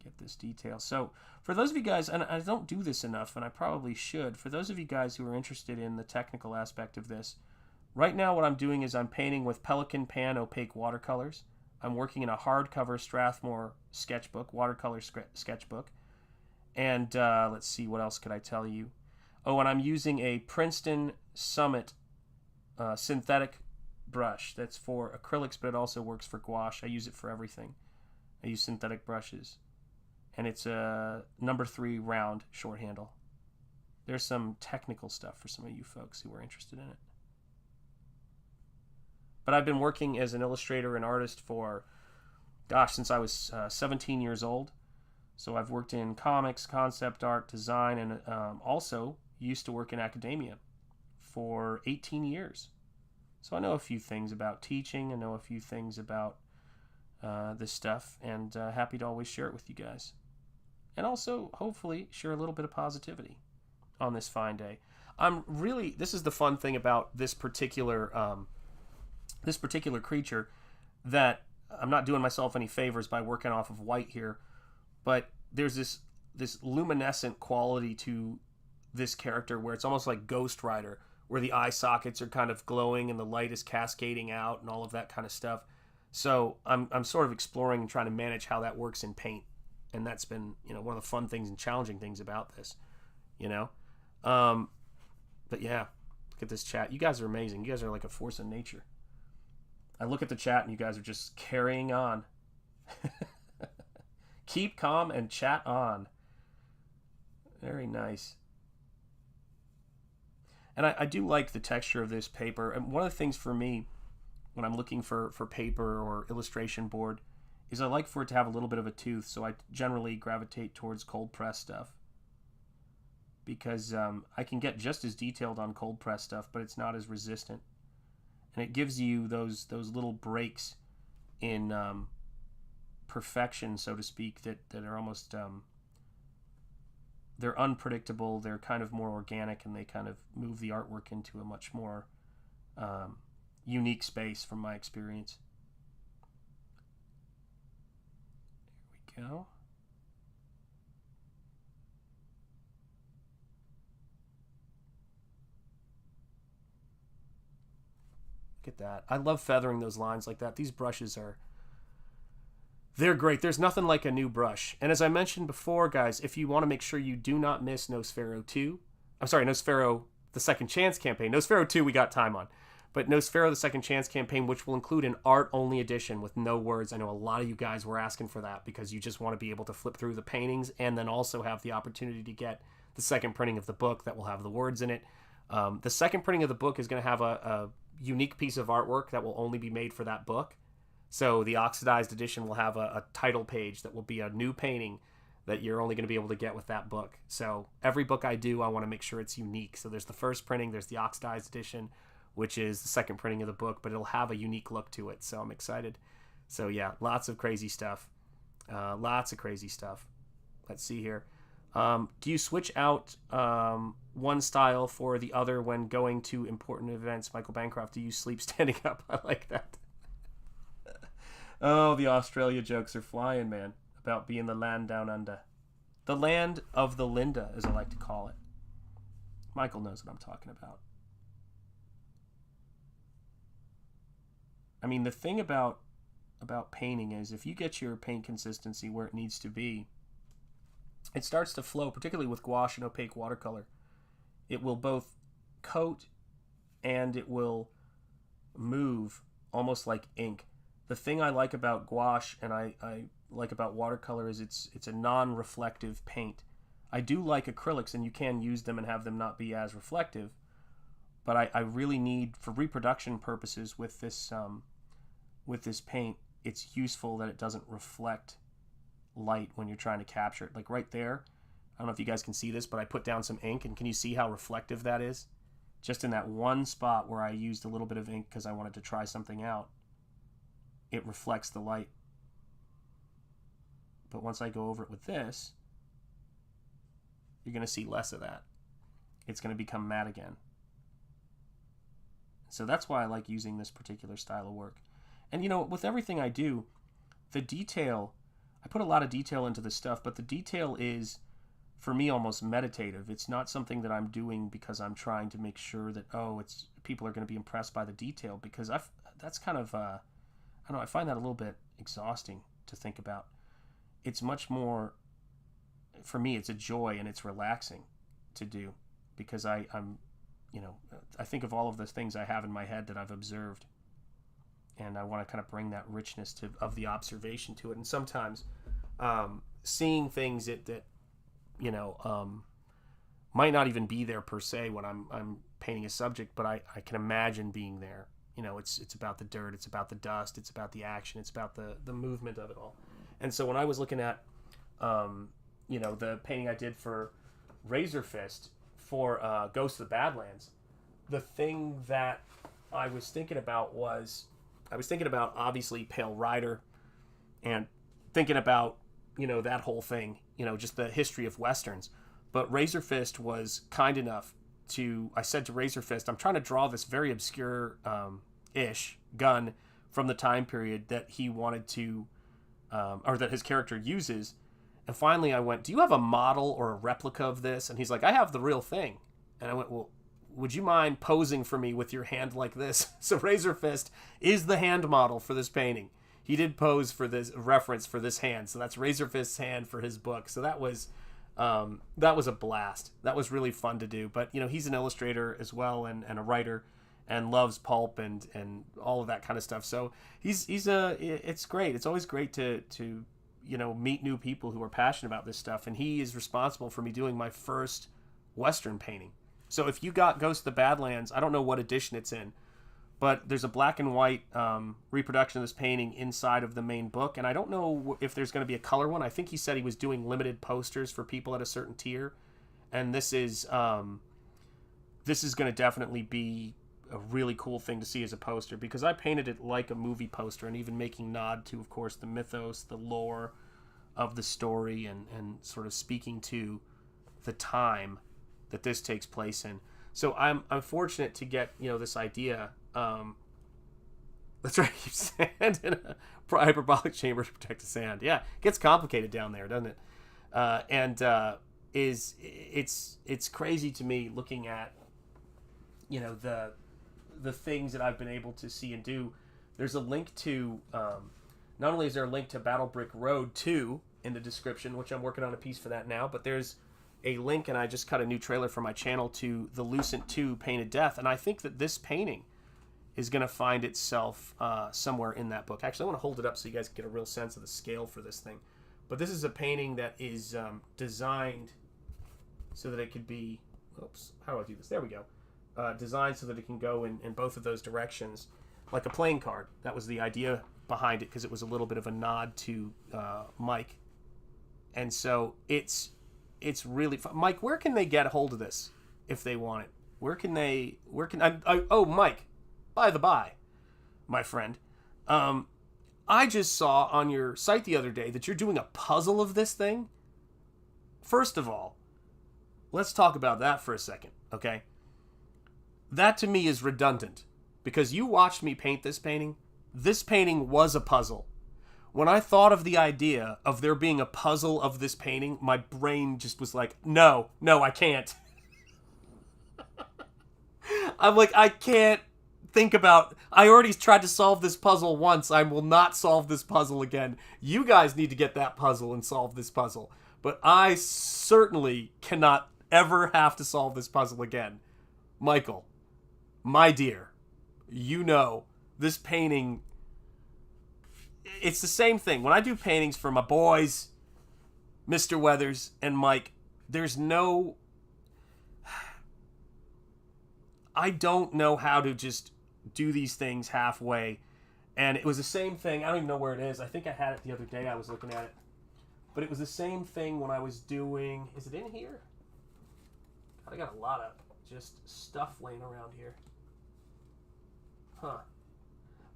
Get this detail. So, for those of you guys, and I don't do this enough, and I probably should, for those of you guys who are interested in the technical aspect of this, right now what I'm doing is I'm painting with Pelican Pan opaque watercolors. I'm working in a hardcover Strathmore sketchbook, watercolor sketchbook. And let's see, what else could I tell you? Oh, and I'm using a Princeton Summit synthetic brush. That's for acrylics, but it also works for gouache. I use it for everything. I use synthetic brushes. And it's a number 3 round short handle. There's some technical stuff for some of you folks who are interested in it. But I've been working as an illustrator and artist for, since I was 17 years old. So I've worked in comics, concept art, design, and also used to work in academia for 18 years. So I know a few things about teaching. I know a few things about this stuff, and happy to always share it with you guys. And also, hopefully, share a little bit of positivity on this fine day. This is the fun thing about this particular creature, that I'm not doing myself any favors by working off of white here, but there's this luminescent quality to this character where it's almost like Ghost Rider, where the eye sockets are kind of glowing and the light is cascading out and all of that kind of stuff. So I'm sort of exploring and trying to manage how that works in paint, and that's been one of the fun things and challenging things about this, But yeah, look at this chat. You guys are amazing. You guys are like a force of nature. I look at the chat and you guys are just carrying on. Keep calm and chat on. Very nice. And I do like the texture of this paper. And one of the things for me, when I'm looking for paper or illustration board, is I like for it to have a little bit of a tooth. So I generally gravitate towards cold press stuff. Because I can get just as detailed on cold press stuff, but it's not as resistant. And it gives you those little breaks in perfection, so to speak, that are almost they're unpredictable. They're kind of more organic, and they kind of move the artwork into a much more unique space from my experience. There we go. Look at that. I love feathering those lines like that. These brushes are They're great. There's nothing like a new brush. And as I mentioned before, guys, if you want to make sure you do not miss Nosfero 2, I'm sorry, Nosfero the Second Chance campaign. Nosfero 2 we got time on. But Nosfero the Second Chance campaign, which will include an art-only edition with no words. I know a lot of you guys were asking for that because you just want to be able to flip through the paintings and then also have the opportunity to get the second printing of the book that will have the words in it. The second printing of the book is going to have a unique piece of artwork that will only be made for that book. So the oxidized edition will have a title page that will be a new painting that you're only going to be able to get with that book. So every book I do, I want to make sure it's unique. So there's the first printing, there's the oxidized edition, which is the second printing of the book, but it'll have a unique look to it. So I'm excited. So yeah, lots of crazy stuff. Lots of crazy stuff. Let's see here. Do you switch out one style for the other when going to important events? Michael Bancroft, do you sleep standing up? I like that. Oh, the Australia jokes are flying, man, about being the land down under. The land of the Linda, as I like to call it. Michael knows what I'm talking about. I mean, the thing about painting is if you get your paint consistency where it needs to be, it starts to flow, particularly with gouache and opaque watercolor. It will both coat and it will move almost like ink. The thing I like about gouache and I like about watercolor is it's a non-reflective paint. I do like acrylics, and you can use them and have them not be as reflective, but I really need, for reproduction purposes with this paint, it's useful that it doesn't reflect light when you're trying to capture it. Like right there, I don't know if you guys can see this, but I put down some ink, and can you see how reflective that is? Just in that one spot where I used a little bit of ink because I wanted to try something out, it reflects the light. But once I go over it with this, you're going to see less of that. It's going to become matte again. So that's why I like using this particular style of work. And you know, with everything I do, the detail, I put a lot of detail into this stuff, but the detail is, for me, almost meditative. It's not something that I'm doing because I'm trying to make sure that, people are going to be impressed by the detail, because that's kind of, I don't know, I find that a little bit exhausting to think about. It's much more, for me, it's a joy and it's relaxing to do, because I think of all of the things I have in my head that I've observed, and I want to kind of bring that richness of the observation to it. And sometimes seeing things that might not even be there per se when I'm painting a subject, but I can imagine being there. You know, it's about the dirt, it's about the dust, it's about the action, it's about the movement of it all. And so when I was looking at the painting I did for Razor Fist for Ghost of the Badlands, the thing that I was thinking about was, obviously Pale Rider, and thinking about, that whole thing, just the history of Westerns. But Razor Fist was kind enough I said to Razor Fist, I'm trying to draw this very obscure ish gun from the time period that he wanted to, or that his character uses. And finally I went, do you have a model or a replica of this? And he's like, I have the real thing. And I went, well, would you mind posing for me with your hand like this? So Razor Fist is the hand model for this painting. He did pose for this reference for this hand. So that's Razor Fist's hand for his book. So that was a blast. That was really fun to do. But, he's an illustrator as well, and a writer, and loves pulp and all of that kind of stuff. So it's great. It's always great to meet new people who are passionate about this stuff. And he is responsible for me doing my first Western painting. So if you got Ghost of the Badlands, I don't know what edition it's in, but there's a black and white reproduction of this painting inside of the main book. And I don't know if there's going to be a color one. I think he said he was doing limited posters for people at a certain tier. And this is going to definitely be a really cool thing to see as a poster, because I painted it like a movie poster, and even making nod to, of course, the mythos, the lore of the story, and sort of speaking to the time that this takes place in. So I'm fortunate to get, this idea. That's right, keep sand in a hyperbolic chamber to protect the sand. Yeah, it gets complicated down there, doesn't it? It's crazy to me looking at, the things that I've been able to see and do. There's a link to not only is there a link to Battle Brick Road 2 in the description, which I'm working on a piece for that now, but there's a link, and I just cut a new trailer for my channel, to the Lucent 2 Painted Death, and I think that this painting is going to find itself somewhere in that book. Actually, I want to hold it up so you guys can get a real sense of the scale for this thing. But this is a painting that is designed so that it could be... Oops, how do I do this? There we go. Designed so that it can go in both of those directions, like a playing card. That was the idea behind it, because it was a little bit of a nod to Mike. And so it's really fun. Mike, where can they get a hold of this if they want it? Oh, Mike, by the by, my friend, I just saw on your site the other day that you're doing a puzzle of this thing. First of all, let's talk about that for a second, okay? That to me is redundant, because you watched me paint this painting. This painting was a puzzle. When I thought of the idea of there being a puzzle of this painting, my brain just was like, no, I can't. I'm like, I can't think about... I already tried to solve this puzzle once. I will not solve this puzzle again. You guys need to get that puzzle and solve this puzzle. But I certainly cannot ever have to solve this puzzle again. Michael, my dear, you know, this painting... It's the same thing. When I do paintings for my boys, Mr. Weathers and Mike, there's no... I don't know how to just do these things halfway. And it was the same thing. I don't even know where it is. I think I had it the other day. I was looking at it. But it was the same thing when I was doing... Is it in here? I got a lot of just stuff laying around here. Huh.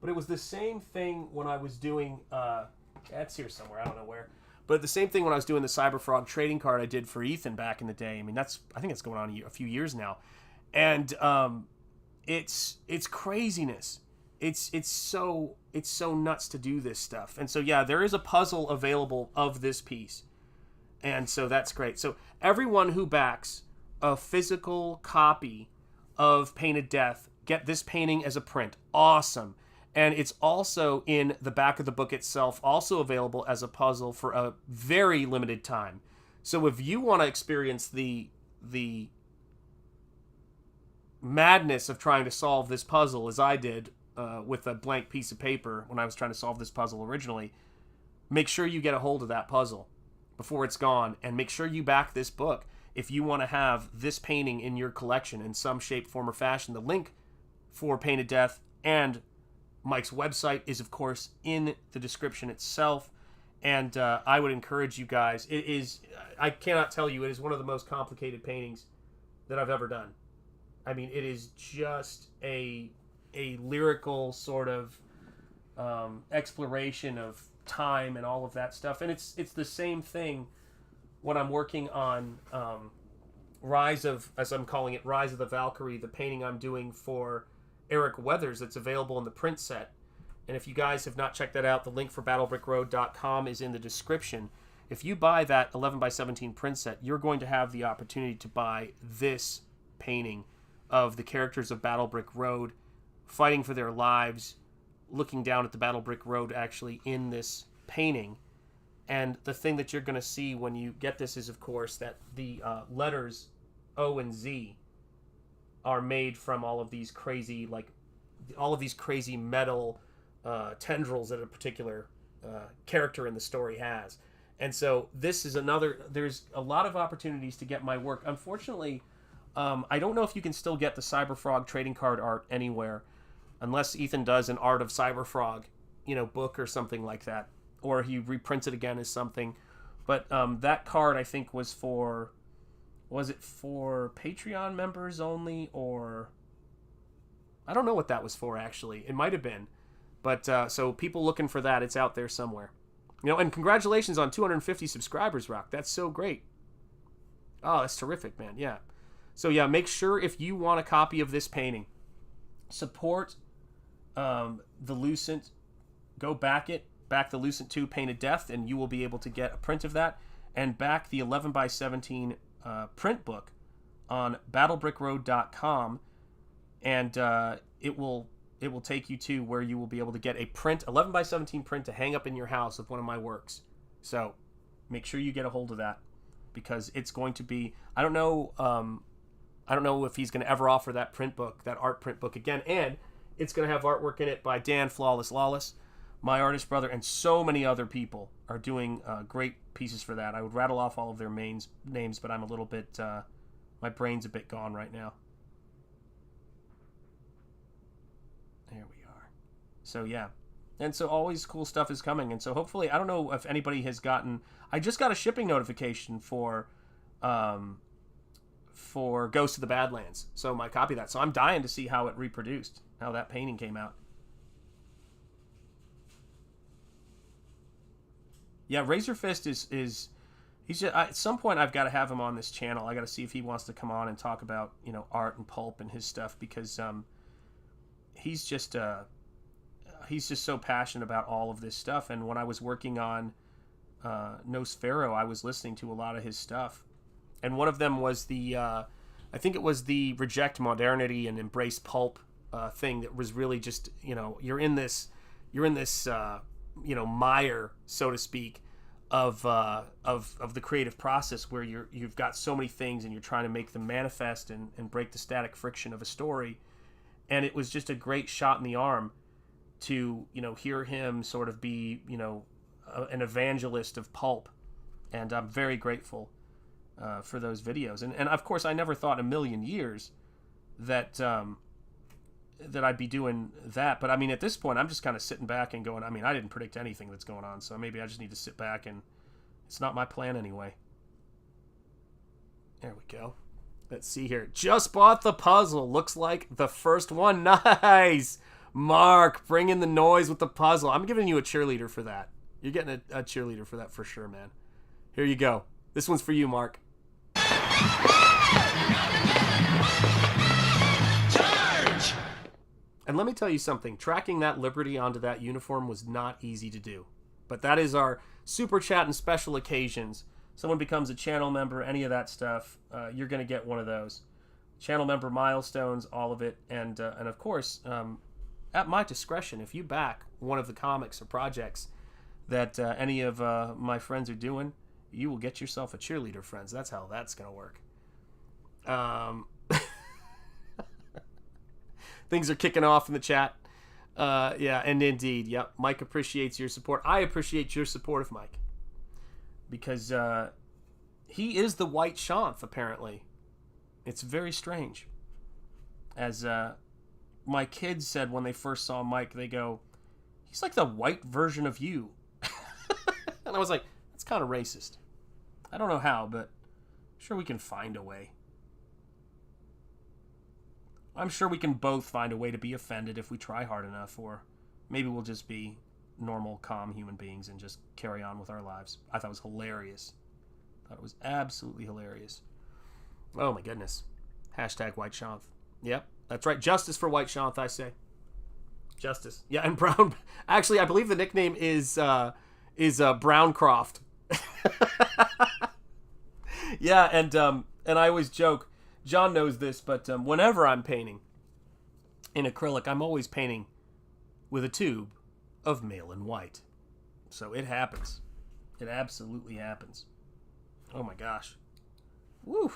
But it was the same thing when I was doing... it's here somewhere. I don't know where. But the same thing when I was doing the CYBERFROG trading card I did for Ethan back in the day. I mean, I think it's going on a few years now. And it's craziness. It's so nuts to do this stuff. And so, yeah, there is a puzzle available of this piece. And so that's great. So everyone who backs a physical copy of Painted Death, get this painting as a print. Awesome. And it's also in the back of the book itself, also available as a puzzle for a very limited time. So if you want to experience the madness of trying to solve this puzzle, as I did with a blank piece of paper when I was trying to solve this puzzle originally, make sure you get a hold of that puzzle before it's gone, and make sure you back this book if you want to have this painting in your collection in some shape, form, or fashion. The link for Painted Death and Mike's website is, of course, in the description itself, and I would encourage you guys. It is, I cannot tell you, it is one of the most complicated paintings that I've ever done. I mean, it is just a lyrical sort of exploration of time and all of that stuff, and it's the same thing when I'm working on Rise of, as I'm calling it, Rise of the Valkyrie, the painting I'm doing for Eric Weathers that's available in the print set. And if you guys have not checked that out, the link for battlebrickroad.com is in the description. If you buy that 11x17 print set, you're going to have the opportunity to buy this painting of the characters of Battle Brick Road fighting for their lives, looking down at the Battle Brick Road actually in this painting. And the thing that you're going to see when you get this is, of course, that the letters O and Z are made from all of these crazy, metal tendrils that a particular character in the story has. And so this is there's a lot of opportunities to get my work. Unfortunately, I don't know if you can still get the CyberFrog trading card art anywhere, unless Ethan does an Art of CyberFrog, book or something like that, or he reprints it again as something. But that card, I think, was for Patreon members only, or I don't know what that was for, actually. It might have been. But so people looking for that, it's out there somewhere. And congratulations on 250 subscribers, Rock. That's so great. Oh, that's terrific, man. Yeah. So yeah, make sure if you want a copy of this painting, support the Lucent. Go back the Lucent 2 Painted Death, and you will be able to get a print of that, and back the 11x17 print book on battlebrickroad.com, and it will it will take you to where you will be able to get a print, 11 by 17 print to hang up in your house of one of my works. So make sure you get a hold of that, because it's going to be, I don't know if he's going to ever offer that print book, that art print book again. And it's going to have artwork in it by Dan Flawless Lawless, my artist brother, and so many other people are doing great pieces for that. I would rattle off all of their names, but I'm a little bit, my brain's a bit gone right now. There we are. So yeah. And so always cool stuff is coming. And so hopefully, I don't know if anybody has gotten, I just got a shipping notification for Ghost of the Badlands. So I might copy that. So I'm dying to see how it reproduced, how that painting came out. Yeah, Razorfist is he's just, at some point I've got to have him on this channel. I got to see if he wants to come on and talk about, you know, art and pulp and his stuff, because he's just so passionate about all of this stuff. And when I was working on Nosfero, I was listening to a lot of his stuff, and one of them was the I think it was the Reject Modernity and Embrace Pulp thing that was really just, you know, you're in this you know, mire, so to speak, of the creative process, where you've got so many things and you're trying to make them manifest and break the static friction of a story. And it was just a great shot in the arm to, you know, hear him sort of be, you know, an evangelist of pulp. And I'm very grateful for those videos. And of course, I never thought in a million years that that I'd be doing that. But I mean, at this point, I'm just kind of sitting back and going, I mean, I didn't predict anything that's going on, so maybe I just need to sit back, and it's not my plan anyway. There we go. Let's see here. Just bought the puzzle. Looks like the first one. Nice! Mark, bring in the noise with the puzzle. I'm giving you a cheerleader for that. You're getting a cheerleader for that for sure, man. Here you go. This one's for you, Mark. And let me tell you something, tracking that Liberty onto that uniform was not easy to do. But that is our super chat and special occasions. Someone becomes a channel member, any of that stuff, you're going to get one of those. Channel member milestones, all of it. And of course, at my discretion, if you back one of the comics or projects that any of my friends are doing, you will get yourself a cheerleader, friends. That's how that's going to work. Things are kicking off in the chat. Yeah, and indeed, yep. Mike appreciates your support. I appreciate your support of Mike, because he is the white Shanth, apparently. It's very strange. As my kids said when they first saw Mike, they go, he's like the white version of you. And I was like, that's kind of racist. I don't know how, but I'm sure we can find a way. I'm sure we can both find a way to be offended if we try hard enough, or maybe we'll just be normal, calm human beings and just carry on with our lives. I thought it was hilarious. I thought it was absolutely hilarious. Oh my goodness. Hashtag White Shanth. Yep, that's right. Justice for White Shanth, I say. Justice. Yeah, and Brown. Actually, I believe the nickname is Browncroft. Yeah, and I always joke. John knows this, but whenever I'm painting in acrylic, I'm always painting with a tube of Malin White. So it happens. It absolutely happens. Oh my gosh. Woo.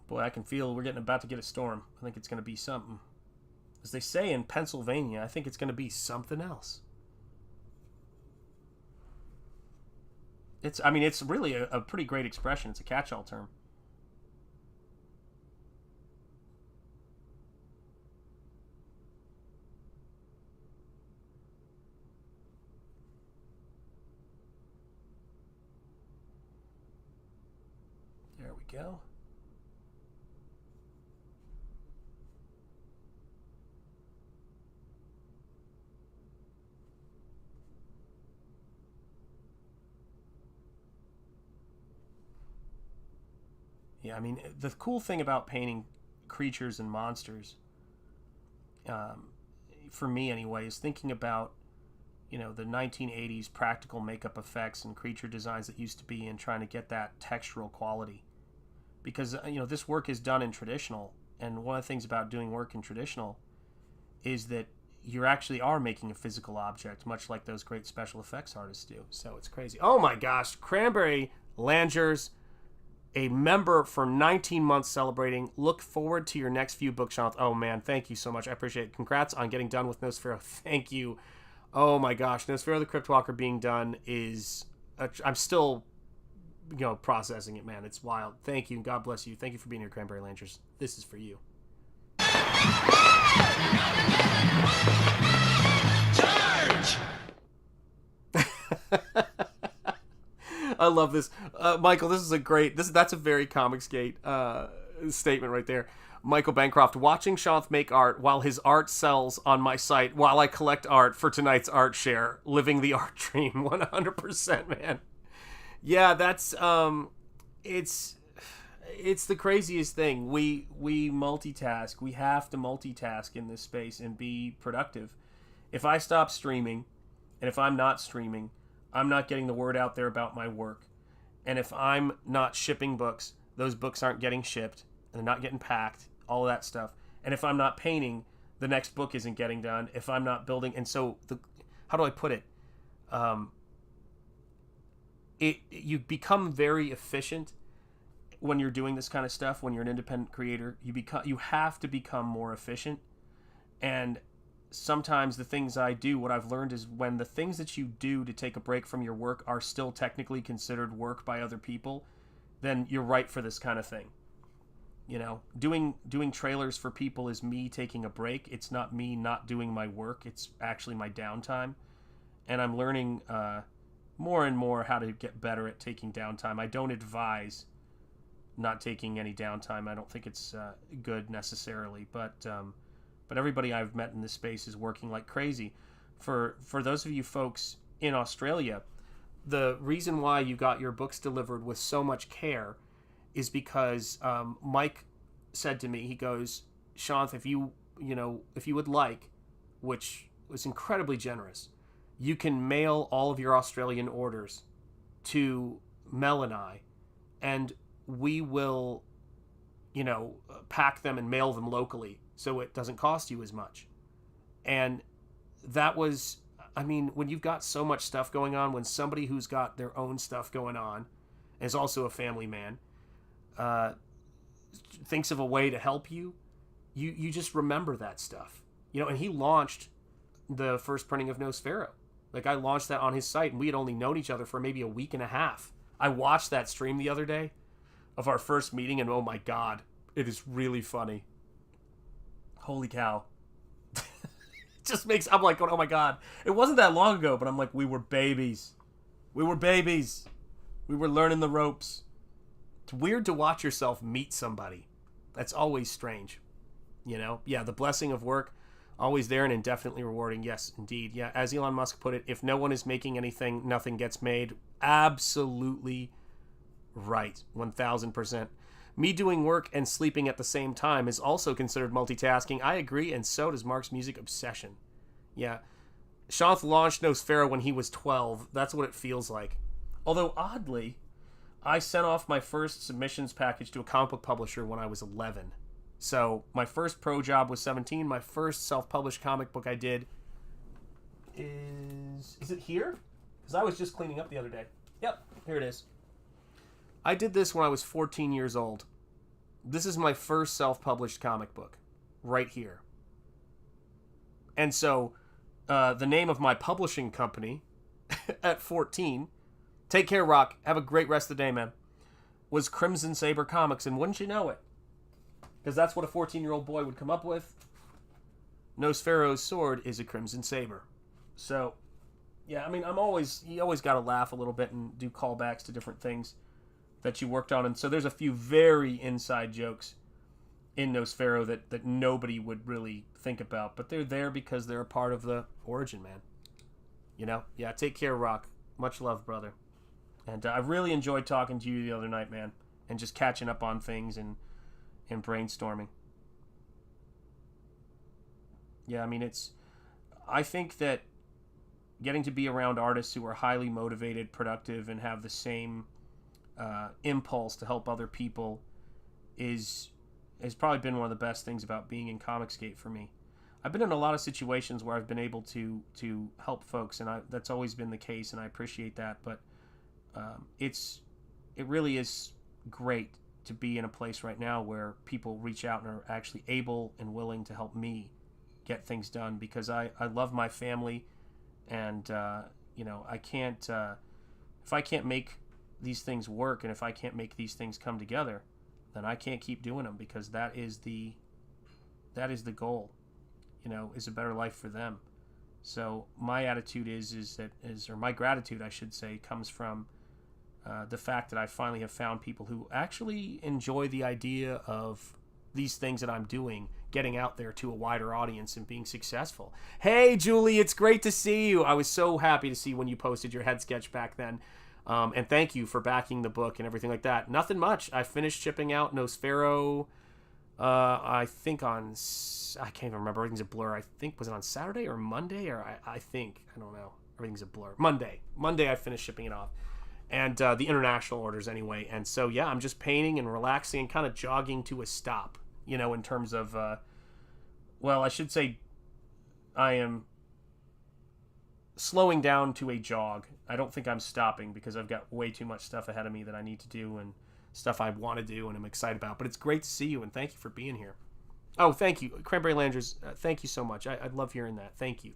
Boy, I can feel we're about to get a storm. I think it's going to be something. As they say in Pennsylvania, I think it's going to be something else. It's really a pretty great expression. It's a catch-all term. There we go. Yeah, I mean, the cool thing about painting creatures and monsters, for me anyway, is thinking about, you know, the 1980s practical makeup effects and creature designs that used to be, and trying to get that textural quality. Because, you know, this work is done in traditional, and one of the things about doing work in traditional is that you actually are making a physical object, much like those great special effects artists do. So it's crazy. Oh my gosh, Cranberry Langers, a member for 19 months celebrating. Look forward to your next few books, Shanth. Oh man, thank you so much. I appreciate it. Congrats on getting done with Nosfero. Thank you. Oh my gosh, Nosfero the Crypt Walker being done is... I'm still, processing it, man. It's wild. Thank you. God bless you. Thank you for being here, Cranberry Langers. This is for you. Charge! I love this. Michael, this is a great... That's a very Comicsgate statement right there. Michael Bancroft, watching Shanth make art while his art sells on my site while I collect art for tonight's art share. Living the art dream. 100%, man. Yeah, that's... It's the craziest thing. We multitask. We have to multitask in this space and be productive. If I stop streaming, and if I'm not streaming, I'm not getting the word out there about my work. And if I'm not shipping books, those books aren't getting shipped, and they're not getting packed, all of that stuff. And if I'm not painting, the next book isn't getting done. If I'm not building, and so how do I put it? You become very efficient when you're doing this kind of stuff. When you're an independent creator, you have to become more efficient. And sometimes the things I do, what I've learned is when the things that you do to take a break from your work are still technically considered work by other people, then you're right for this kind of thing. Doing trailers for people is me taking a break. It's not me not doing my work. It's actually my downtime. And I'm learning more and more how to get better at taking downtime. I don't advise not taking any downtime. I don't think it's good necessarily, but everybody I've met in this space is working like crazy. For those of you folks in Australia, the reason why you got your books delivered with so much care is because Mike said to me, he goes, Shanth, if you would like, which was incredibly generous, you can mail all of your Australian orders to Mel and I, and we will, pack them and mail them locally so it doesn't cost you as much. And that was, when you've got so much stuff going on, when somebody who's got their own stuff going on is also a family man, thinks of a way to help you, you just remember that stuff. And he launched the first printing of Nosfero. Like, I launched that on his site, and we had only known each other for maybe a week and a half. I watched that stream the other day of our first meeting, and oh my god, it is really funny. Holy cow. Just makes... I'm like, oh my god. It wasn't that long ago, but I'm like, we were babies. We were babies. We were learning the ropes. It's weird to watch yourself meet somebody. That's always strange. Yeah, the blessing of work, always there and indefinitely rewarding. Yes, indeed. Yeah, as Elon Musk put it, if no one is making anything, nothing gets made. Absolutely right. 1000%. Me doing work and sleeping at the same time is also considered multitasking. I agree, and so does Mark's music obsession. Yeah. Shanth launched Nosfero when he was 12. That's what it feels like. Although, oddly, I sent off my first submissions package to a comic book publisher when I was 11. So, my first pro job was 17. My first self-published comic book I did is... Is it here? Because I was just cleaning up the other day. Yep, here it is. I did this when I was 14 years old. This is my first self-published comic book. Right here. And so, the name of my publishing company at 14... Take care, Rock. Have a great rest of the day, man. Was Crimson Saber Comics, and wouldn't you know it? Because that's what a 14-year-old boy would come up with. Nosfero's sword is a Crimson Saber. So, yeah, you always got to laugh a little bit and do callbacks to different things that you worked on. And so there's a few very inside jokes in Nosfero that nobody would really think about. But they're there because they're a part of the origin, man. Yeah, take care, Rock. Much love, brother. And I really enjoyed talking to you the other night, man. And just catching up on things and brainstorming. Yeah, I think that getting to be around artists who are highly motivated, productive, and have the same impulse to help other people has probably been one of the best things about being in Comicsgate for me. I've been in a lot of situations where I've been able to help folks, and that's always been the case, and I appreciate that. But it really is great to be in a place right now where people reach out and are actually able and willing to help me get things done, because I love my family, and I can't if I can't make these things work, and if I can't make these things come together, then I can't keep doing them, because that is the goal, is a better life for them. So my attitude or my gratitude, I should say, comes from the fact that I finally have found people who actually enjoy the idea of these things that I'm doing, getting out there to a wider audience and being successful. Hey, Julie, it's great to see you. I was so happy to see when you posted your head sketch back then. And thank you for backing the book and everything like that. Nothing much. I finished shipping out Nosfero, I think I can't even remember. Everything's a blur. I think, was it on Saturday or Monday? Or I don't know. Everything's a blur. Monday I finished shipping it off. And the international orders anyway. And so, yeah, I'm just painting and relaxing and kind of jogging to a stop, in terms of, I should say I am slowing down to a jog. I don't think I'm stopping, because I've got way too much stuff ahead of me that I need to do, and stuff I want to do and I'm excited about. But it's great to see you, and thank you for being here. Oh, thank you. Cranberry Landers, thank you so much. I love hearing that. Thank you.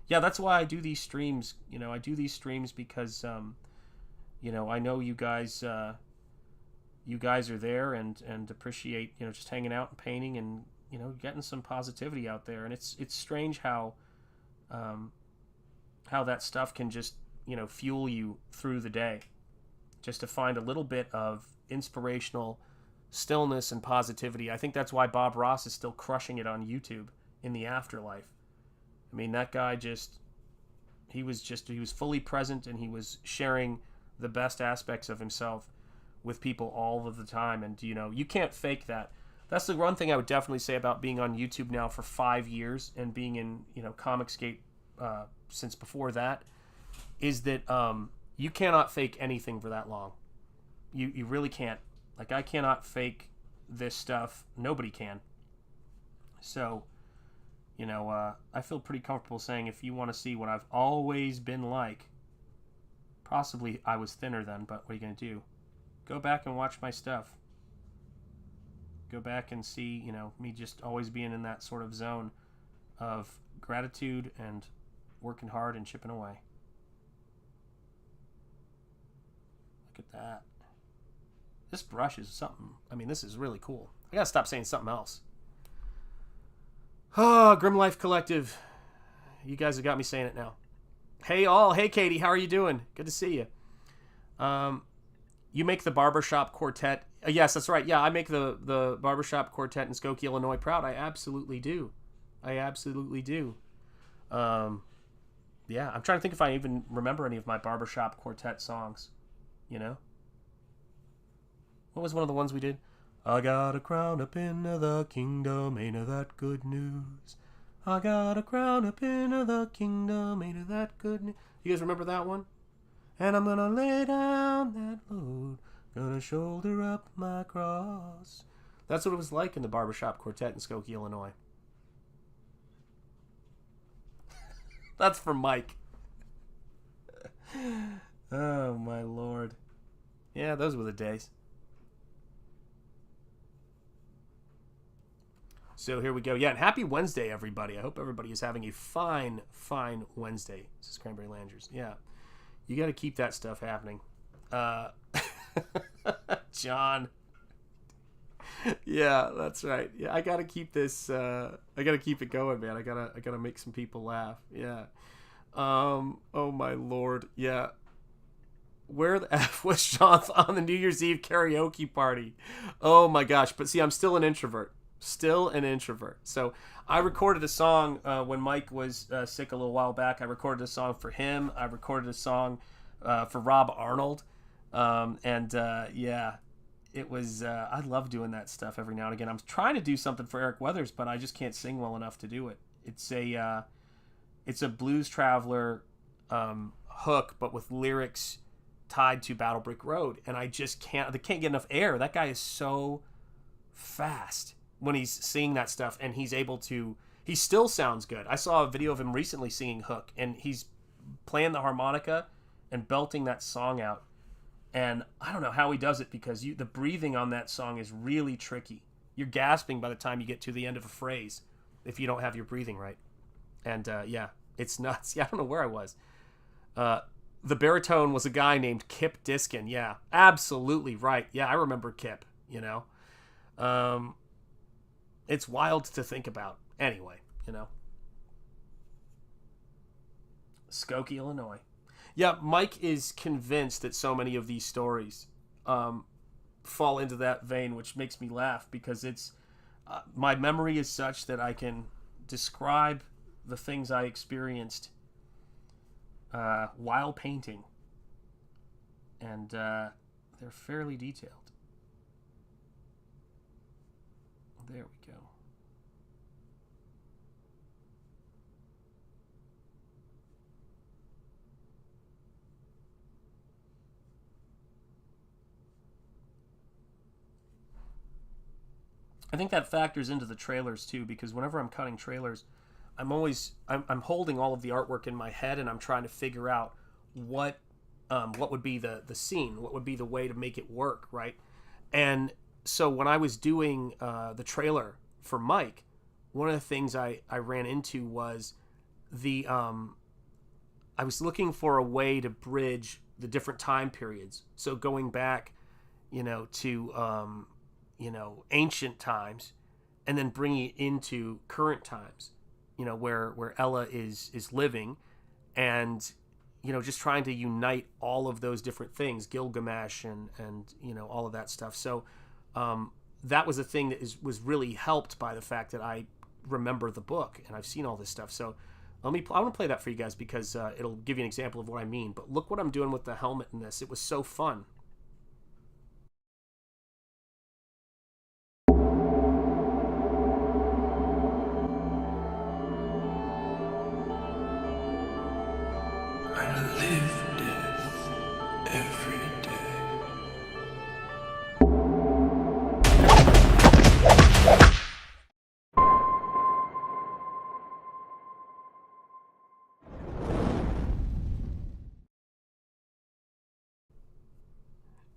Yeah, that's why I do these streams. I do these streams because, I know you guys are there and appreciate, just hanging out and painting and, getting some positivity out there. And it's strange how that stuff can just, fuel you through the day, just to find a little bit of inspirational stillness and positivity. I think that's why Bob Ross is still crushing it on YouTube in the afterlife. I mean, that guy he was fully present, and he was sharing the best aspects of himself with people all of the time. And, you can't fake that. That's the one thing I would definitely say about being on YouTube now for 5 years and being in, Comicsgate since before that, is that you cannot fake anything for that long. You really can't. Like, I cannot fake this stuff. Nobody can. So, I feel pretty comfortable saying, if you want to see what I've always been like, possibly I was thinner then, but what are you going to do? Go back and watch my stuff. Go back and see, me just always being in that sort of zone of gratitude and working hard and chipping away. Look at that. This brush is something. I mean, this is really cool. I gotta stop saying something else. Oh, Grim Life Collective. You guys have got me saying it now. Hey all. Hey Katie, how are you doing? Good to see you. You make the Barbershop Quartet. Yes, that's right. Yeah, I make the Barbershop Quartet in Skokie, Illinois proud. I absolutely do. Yeah, I'm trying to think if I even remember any of my Barbershop Quartet songs. What was one of the ones we did? I got a crown up in the kingdom, ain't that good news? I got a crown up in the kingdom, ain't that good news? You guys remember that one? And I'm gonna lay down that load, gonna shoulder up my cross. That's what it was like in the Barbershop Quartet in Skokie, Illinois. That's from Mike. Oh, my Lord. Yeah, those were the days. So here we go. Yeah, and happy Wednesday, everybody. I hope everybody is having a fine, fine Wednesday. This is Cranberry Landers. Yeah. You got to keep that stuff happening. John. Yeah, that's right. Yeah, I got to keep this. I got to keep it going, man. I gotta make some people laugh. Yeah. Oh my Lord. Yeah. Where the F was Shanth on the New Year's Eve karaoke party? Oh my gosh. But see, I'm still an introvert. So I recorded a song when Mike was sick a little while back. I recorded a song for him. I recorded a song for Rob Arnold. Yeah, it was, I love doing that stuff every now and again. I'm trying to do something for Eric Weathers, but I just can't sing well enough to do it. It's a Blues Traveler hook, but with lyrics tied to Battle Brick Road. And I can't get enough air. That guy is so fast when he's singing that stuff, and he's able to He still sounds good. I saw a video of him recently singing Hook, and he's playing the harmonica and belting that song out. And I don't know how he does it, because the breathing on that song is really tricky. You're gasping by the time you get to the end of a phrase if you don't have your breathing right. And yeah, it's nuts. Yeah, I don't know where I was. The baritone was a guy named Kip Diskin. Yeah, absolutely right. Yeah, I remember Kip, you know. It's wild to think about. Anyway, you know. Skokie, Illinois. Yeah, Mike is convinced that so many of these stories fall into that vein, which makes me laugh, because it's my memory is such that I can describe the things I experienced while painting, and they're fairly detailed. There we go. I think that factors into the trailers too, because whenever I'm cutting trailers, I'm holding all of the artwork in my head, and I'm trying to figure out what would be the scene, what would be the way to make it work, right? And so when I was doing the trailer for Mike, one of the things I ran into was I was looking for a way to bridge the different time periods. So going back, you know, to ancient times, and then bringing it into current times, you know, where Ella is living, and, you know, just trying to unite all of those different things, Gilgamesh and you know, all of that stuff. So that was a thing that was really helped by the fact that I remember the book and I've seen all this stuff. So I want to play that for you guys, because it'll give you an example of what I mean. But look what I'm doing with the helmet in this. It was so fun.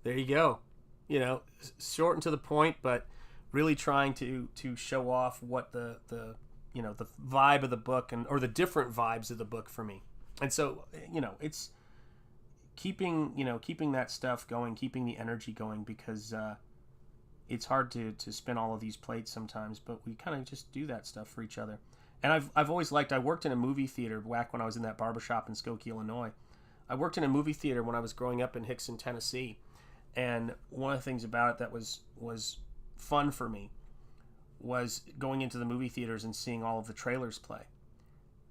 There you go. You know, short and to the point, but really trying to show off what the you know, the vibe of the book, or the different vibes of the book for me. And so, you know, it's keeping that stuff going, keeping the energy going, because it's hard to spin all of these plates sometimes, but we kind of just do that stuff for each other. And I've always liked, I worked in a movie theater back when I was in that barbershop in Skokie, Illinois. I worked in a movie theater when I was growing up in Hickson, Tennessee. And one of the things about it that was fun for me was going into the movie theaters and seeing all of the trailers play.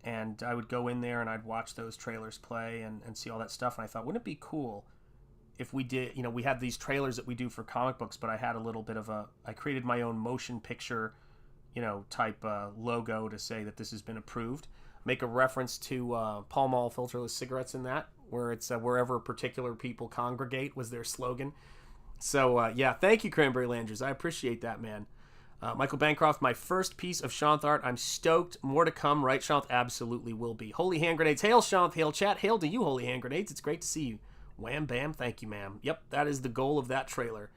And I would go in there and I'd watch those trailers play and see all that stuff. And I thought, wouldn't it be cool if we did, you know, we had these trailers that we do for comic books, but I had a little bit of I created my own motion picture, you know, type logo to say that this has been approved. Make a reference to Pall Mall filterless cigarettes in that, where it's wherever particular people congregate was their slogan. So yeah, thank you, Cranberry Landers. I appreciate that, man. Michael Bancroft, my first piece of Shanth art. I'm stoked. More to come, right, Shanth? Absolutely will be. Holy hand grenades. Hail, Shanth. Hail, chat. Hail to you, Holy hand grenades. It's great to see you. Wham, bam. Thank you, ma'am. Yep, that is the goal of that trailer.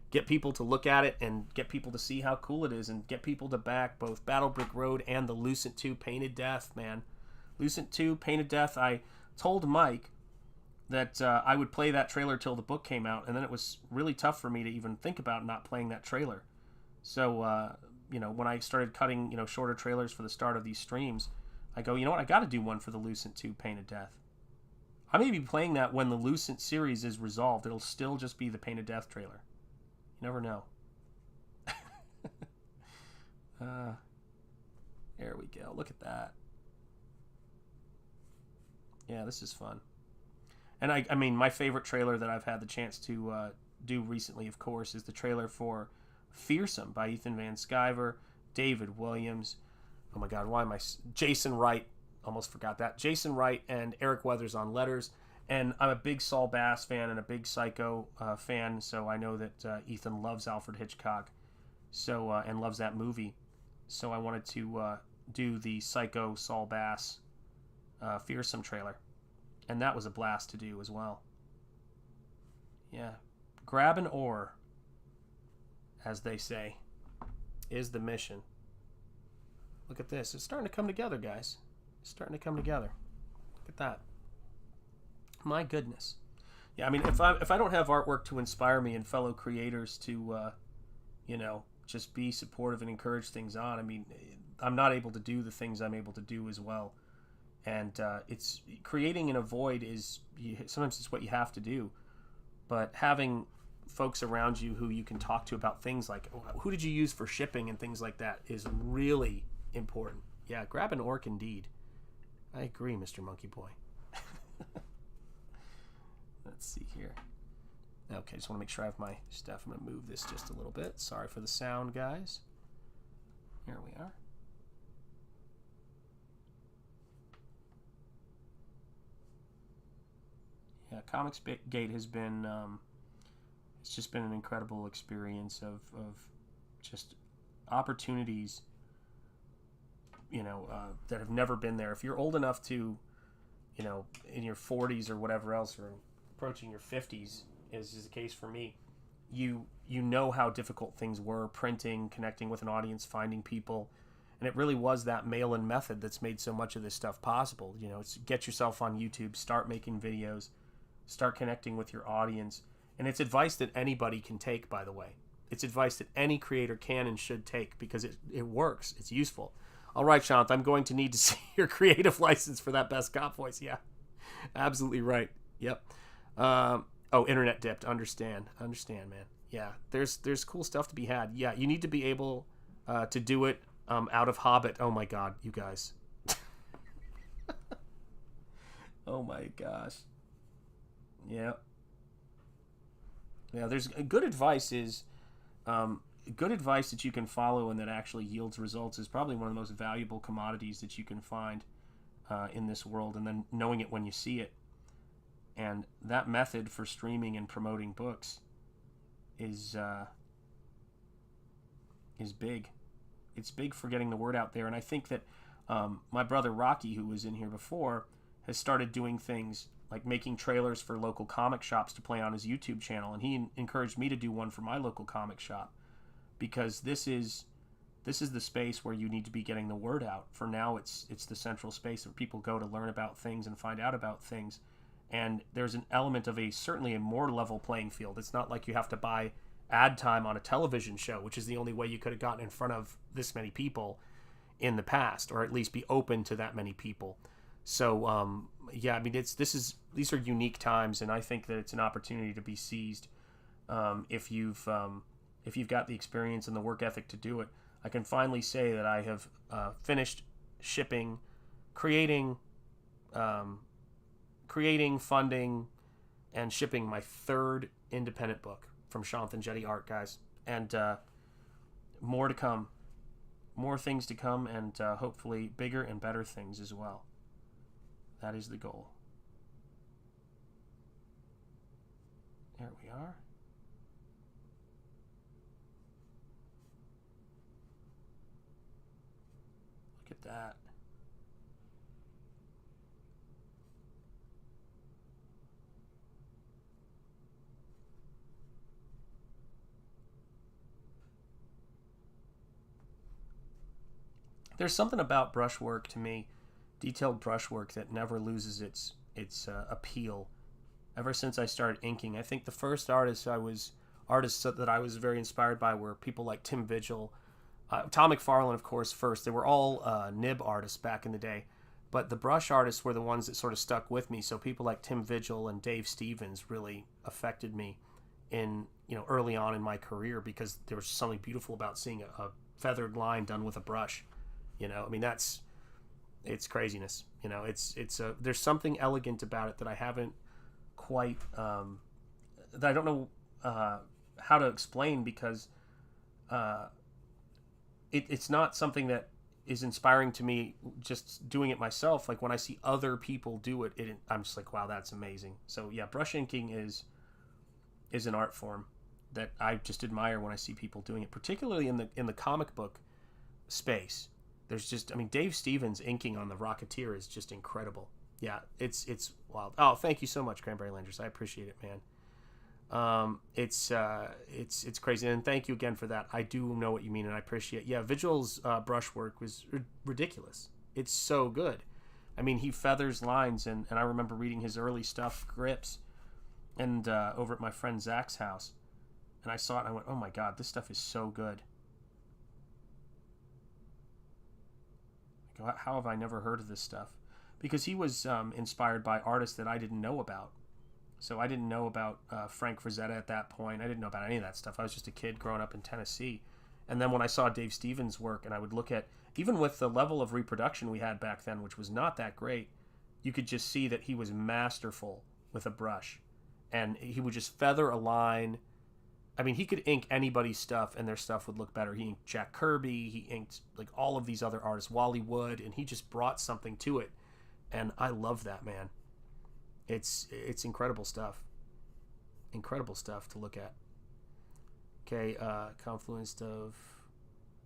Get people to look at it and get people to see how cool it is, and get people to back both Battle Brick Road and the Lucent 2 Painted Death, man. Lucent 2 Painted Death. I told Mike that I would play that trailer till the book came out, and then it was really tough for me to even think about not playing that trailer. So, you know, when I started cutting, you know, shorter trailers for the start of these streams, I go, you know what, I got to do one for the Lucent 2 Painted Death. I may be playing that when the Lucent series is resolved. It'll still just be the Painted Death trailer. You never know. There we go. Look at that. Yeah, this is fun. And I mean, my favorite trailer that I've had the chance to do recently, of course, is the trailer for Fearsome by Ethan Van Sciver, David Williams. Oh my God, why am I... Jason Wright. Almost forgot that. Jason Wright and Eric Weathers on letters. And I'm a big Saul Bass fan and a big Psycho fan, so I know that Ethan loves Alfred Hitchcock, so and loves that movie. So I wanted to do the Psycho Saul Bass Fearsome trailer, and that was a blast to do as well. Yeah, grab an oar, as they say, is the mission. Look at this. It's starting to come together, guys. It's starting to come together. Look at that. My goodness. Yeah, I mean, if I don't have artwork to inspire me and fellow creators to, just be supportive and encourage things on, I mean, I'm not able to do the things I'm able to do as well. And it's creating in a void sometimes it's what you have to do. But having folks around you who you can talk to about things like, who did you use for shipping and things like that is really important. Yeah, grab an orc indeed. I agree, Mr. Monkey Boy. Let's see here. Okay, just want to make sure I have my stuff. I'm going to move this just a little bit. Sorry for the sound, guys. Here we are. Yeah, Comicsgate has been, it's just been an incredible experience of just opportunities, that have never been there. If you're old enough to, in your 40s or whatever else, or approaching your 50s, as is the case for me, you know how difficult things were, printing, connecting with an audience, finding people. And it really was that mail-in method that's made so much of this stuff possible. It's get yourself on YouTube, start making videos, start connecting with your audience. And it's advice that anybody can take, by the way. It's advice that any creator can and should take because it works. It's useful. All right, Shanth, I'm going to need to see your creative license for that best cop voice. Yeah, absolutely right. Yep. Internet dipped. Understand, man. Yeah, there's cool stuff to be had. Yeah, you need to be able to do it out of Hobbit. Oh my God, you guys. Oh my gosh. Yeah. Yeah, there's good advice is good advice that you can follow and that actually yields results is probably one of the most valuable commodities that you can find in this world, and then knowing it when you see it. And that method for streaming and promoting books is big. It's big for getting the word out there. And I think that my brother Rocky, who was in here before, has started doing things like making trailers for local comic shops to play on his YouTube channel. And he encouraged me to do one for my local comic shop because this is the space where you need to be getting the word out. For now, it's the central space where people go to learn about things and find out about things. And there's an element of certainly a more level playing field. It's not like you have to buy ad time on a television show, which is the only way you could have gotten in front of this many people in the past, or at least be open to that many people. So, yeah, I mean, these are unique times, and I think that it's an opportunity to be seized if you've got the experience and the work ethic to do it. I can finally say that I have finished shipping, creating, funding, and shipping my third independent book from Shanth Enjeti Art, guys. And more to come. More things to come, and hopefully bigger and better things as well. That is the goal. There we are. Look at that. There's something about brushwork to me, detailed brushwork, that never loses its appeal. Ever since I started inking, I think the first artists that I was very inspired by were people like Tim Vigil, Tom McFarlane, of course, first. They were all nib artists back in the day, but the brush artists were the ones that sort of stuck with me. So people like Tim Vigil and Dave Stevens really affected me in early on in my career, because there was something beautiful about seeing a feathered line done with a brush. I mean, it's craziness. There's something elegant about it that I haven't quite, that I don't know how to explain, because it's not something that is inspiring to me just doing it myself. Like when I see other people do it, I'm just like, wow, that's amazing. So yeah, brush inking is an art form that I just admire when I see people doing it, particularly in the comic book space. there's just, I mean, Dave Stevens inking on The Rocketeer is just incredible. Yeah, it's wild. Oh, thank you so much, Cranberry Landers. I appreciate it, man. It's crazy, and thank you again for that. I do know what you mean, and I appreciate. Yeah, Vigil's brushwork was ridiculous. It's so good. I mean, he feathers lines, and I remember reading his early stuff, Grips, and over at my friend Zach's house, and I saw it, and I went, oh my god, this stuff is so good. How have I never heard of this stuff? Because he was inspired by artists that I didn't know about. So I didn't know about Frank Frazetta at that point. I didn't know about any of that stuff. I was just a kid growing up in Tennessee. And then when I saw Dave Stevens' work, and I would look at, even with the level of reproduction we had back then, which was not that great, you could just see that he was masterful with a brush. And he would just feather a line. I mean, he could ink anybody's stuff, and their stuff would look better. He inked Jack Kirby. He inked like all of these other artists, Wally Wood, and he just brought something to it. And I love that, man. It's incredible stuff. Incredible stuff to look at. Okay, confluence of...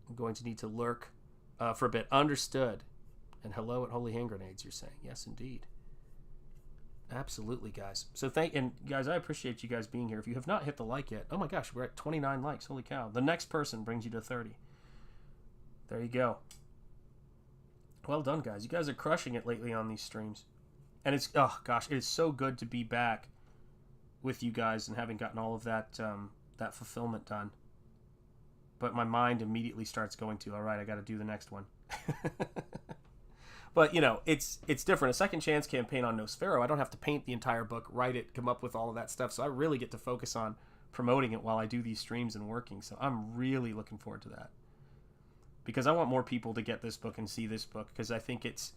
I'm going to need to lurk for a bit. Understood. And hello at Holy Hand Grenades, you're saying. Yes, indeed. Absolutely, guys. So and guys, I appreciate you guys being here. If you have not hit the like yet, oh my gosh, we're at 29 likes. Holy cow. The next person brings you to 30. There you go. Well done, guys. You guys are crushing it lately on these streams. And it's, oh gosh, it is so good to be back with you guys and having gotten all of that that fulfillment done. But my mind immediately starts going to, all right, I got to do the next one. But, you know, it's different. A second chance campaign on Nosfero, I don't have to paint the entire book, write it, come up with all of that stuff. So I really get to focus on promoting it while I do these streams and working. So I'm really looking forward to that. Because I want more people to get this book and see this book. Because I think it's,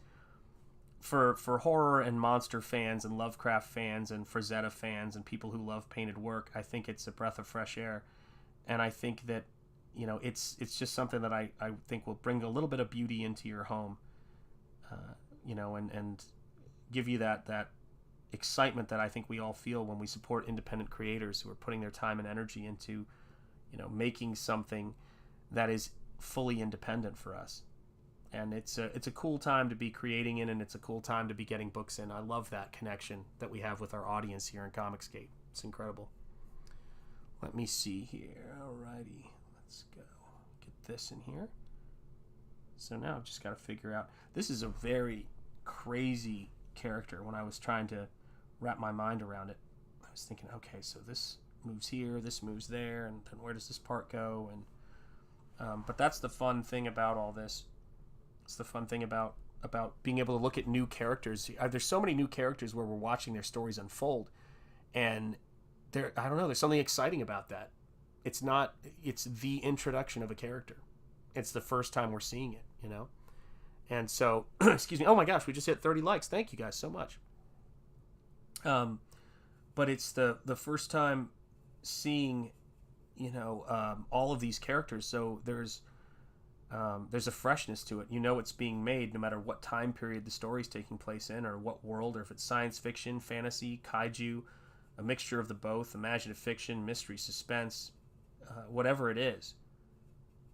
for horror and monster fans and Lovecraft fans and Frazetta fans and people who love painted work, I think it's a breath of fresh air. And I think that, you know, it's just something that I think will bring a little bit of beauty into your home. You know, and give you that excitement that I think we all feel when we support independent creators who are putting their time and energy into, you know, making something that is fully independent for us. And it's a cool time to be creating in, and it's a cool time to be getting books in. I love that connection that we have with our audience here in Comicsgate. It's incredible. Let me see here. Alrighty, let's go. Get this in here. So now I've just got to figure out. This is a very crazy character. When I was trying to wrap my mind around it, I was thinking, okay, so this moves here, this moves there, and then where does this part go? And but that's the fun thing about all this. It's the fun thing about being able to look at new characters. There's so many new characters where we're watching their stories unfold, and I don't know. There's something exciting about that. It's the introduction of a character. It's the first time we're seeing it, you know? And so, excuse me, oh my gosh, we just hit 30 likes. Thank you guys so much. But it's the first time seeing, you know, all of these characters. So there's a freshness to it. You know it's being made no matter what time period the story's taking place in, or what world, or if it's science fiction, fantasy, kaiju, a mixture of the both, imaginative fiction, mystery, suspense, whatever it is.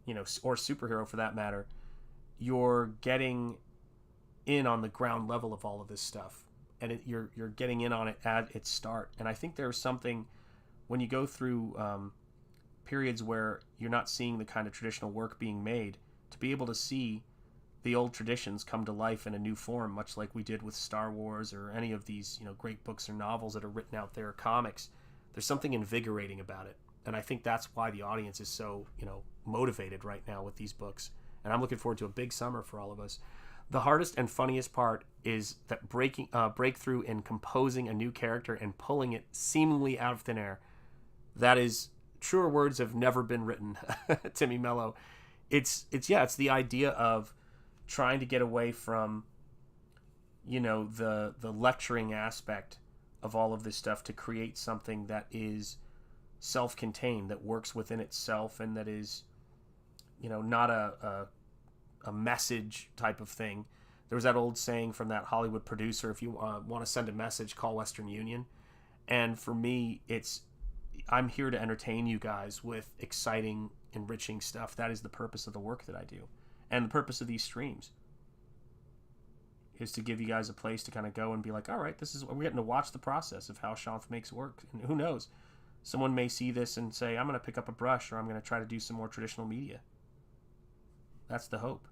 You know, or superhero for that matter, you're getting in on the ground level of all of this stuff, and you're getting in on it at its start. And I think there's something when you go through periods where you're not seeing the kind of traditional work being made, to be able to see the old traditions come to life in a new form, much like we did with Star Wars or any of these, you know, great books or novels that are written out there, or comics. There's something invigorating about it. And I think that's why the audience is so, you know, motivated right now with these books. And I'm looking forward to a big summer for all of us. The hardest and funniest part is that breakthrough in composing a new character and pulling it seemingly out of thin air. That is, truer words have never been written, Timmy Mello. It's the idea of trying to get away from, you know, the lecturing aspect of all of this stuff to create something that is self-contained, that works within itself, and that is, you know, not a message type of thing. There was that old saying from that Hollywood producer, if you want to send a message, call Western Union. And for me, I'm here to entertain you guys with exciting, enriching stuff. That is the purpose of the work that I do. And the purpose of these streams is to give you guys a place to kind of go and be like, all right, this is, we're getting to watch the process of how Shanth makes work. And who knows? Someone may see this and say, I'm going to pick up a brush, or I'm going to try to do some more traditional media. That's the hope.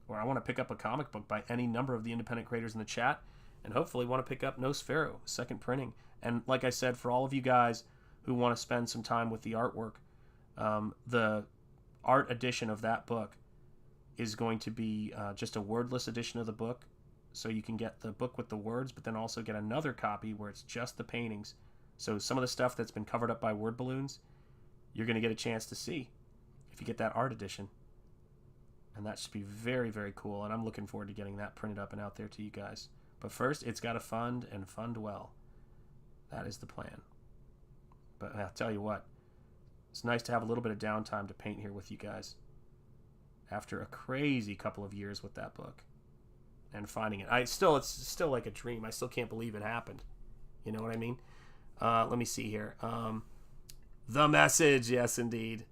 Or I want to pick up a comic book by any number of the independent creators in the chat, and hopefully want to pick up Nosfero, second printing. And like I said, for all of you guys who want to spend some time with the artwork, the art edition of that book is going to be just a wordless edition of the book. So you can get the book with the words, but then also get another copy where it's just the paintings. So some of the stuff that's been covered up by word balloons, you're going to get a chance to see if you get that art edition. And that should be very, very cool. And I'm looking forward to getting that printed up and out there to you guys. But first, it's got to fund and fund well. That is the plan. But I'll tell you what, it's nice to have a little bit of downtime to paint here with you guys after a crazy couple of years with that book and finding it. It's still like a dream. I still can't believe it happened. You know what I mean? Let me see here. The message, yes, indeed.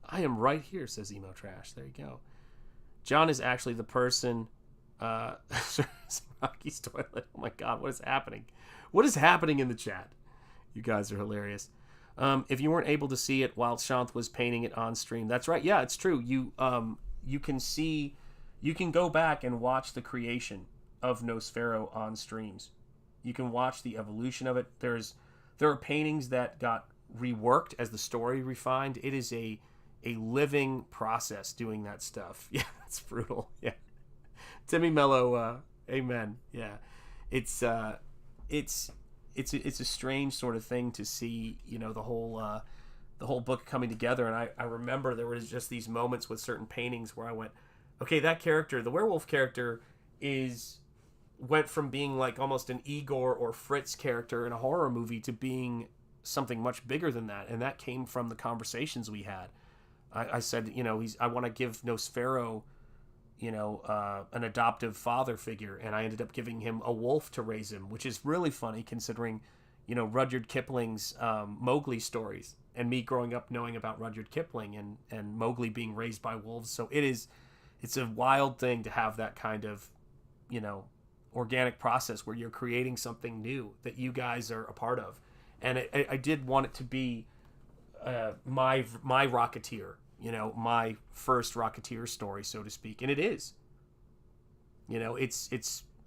I am right here, says Emo Trash. There you go. John is actually the person. Rocky's toilet. Oh my God, what is happening? What is happening in the chat? You guys are hilarious. If you weren't able to see it while Shanth was painting it on stream, that's right. Yeah, it's true. You can see, you can go back and watch the creation of Nosfero on streams. You can watch the evolution of it. There are paintings that got reworked as the story refined. It is a living process doing that stuff. Yeah, it's brutal. Yeah, Timmy Mello, amen. Yeah, it's a strange sort of thing to see, you know, the whole book coming together. And I remember there was just these moments with certain paintings where I went, okay, that character, the werewolf character, went from being like almost an Igor or Fritz character in a horror movie to being something much bigger than that. And that came from the conversations we had. I said, you know, I want to give Nosfero, you know, an adoptive father figure, and I ended up giving him a wolf to raise him, which is really funny considering, you know, Rudyard Kipling's Mowgli stories, and me growing up knowing about Rudyard Kipling and Mowgli being raised by wolves. So it's a wild thing to have that kind of, you know, organic process where you're creating something new that you guys are a part of. And I did want it to be my Rocketeer, you know, my first Rocketeer story, so to speak. And it is. You know, it's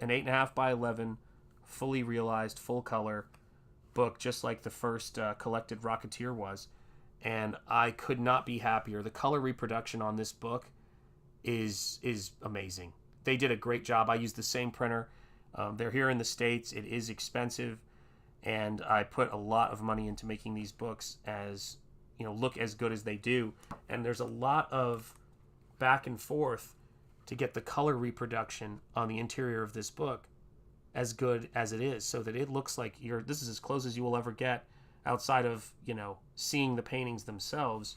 an 8.5 by 11, fully realized, full color book, just like the first collected Rocketeer was. And I could not be happier. The color reproduction on this book is amazing. They did a great job. I used the same printer. They're here in the States. It is expensive. And I put a lot of money into making these books as, you know, look as good as they do. And there's a lot of back and forth to get the color reproduction on the interior of this book as good as it is, so that it looks like this is as close as you will ever get outside of, you know, seeing the paintings themselves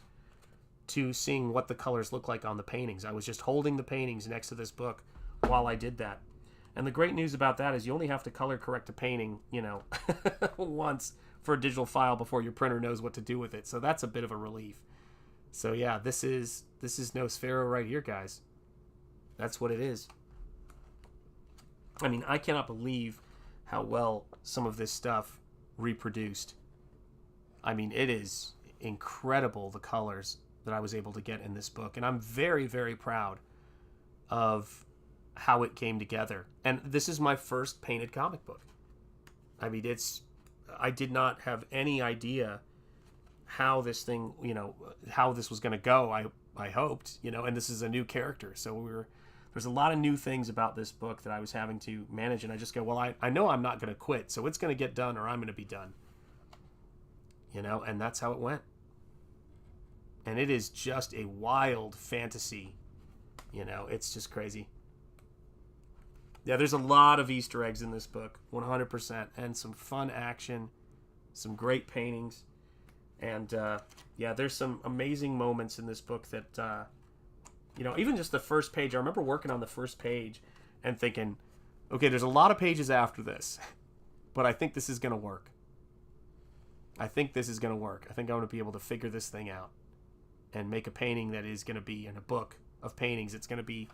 to seeing what the colors look like on the paintings. I was just holding the paintings next to this book while I did that. And the great news about that is you only have to color correct a painting, you know, once for a digital file before your printer knows what to do with it. So that's a bit of a relief. So yeah, this is Nosfero right here, guys. That's what it is. I mean, I cannot believe how well some of this stuff reproduced. I mean, it is incredible, the colors that I was able to get in this book. And I'm very, very proud of how it came together. And this is my first painted comic book. I mean, I did not have any idea how this thing, you know, how this was going to go. I hoped, you know, and this is a new character. So there's a lot of new things about this book that I was having to manage. And I just go, well, I know I'm not going to quit. So it's going to get done or I'm going to be done. You know, and that's how it went. And it is just a wild fantasy. You know, it's just crazy. Yeah, there's a lot of Easter eggs in this book, 100%, and some fun action, some great paintings, and yeah, there's some amazing moments in this book that, you know, even just the first page. I remember working on the first page and thinking, okay, there's a lot of pages after this, but I think this is going to work. I think this is going to work. I think I'm going to be able to figure this thing out and make a painting that is going to be in a book of paintings. It's going to be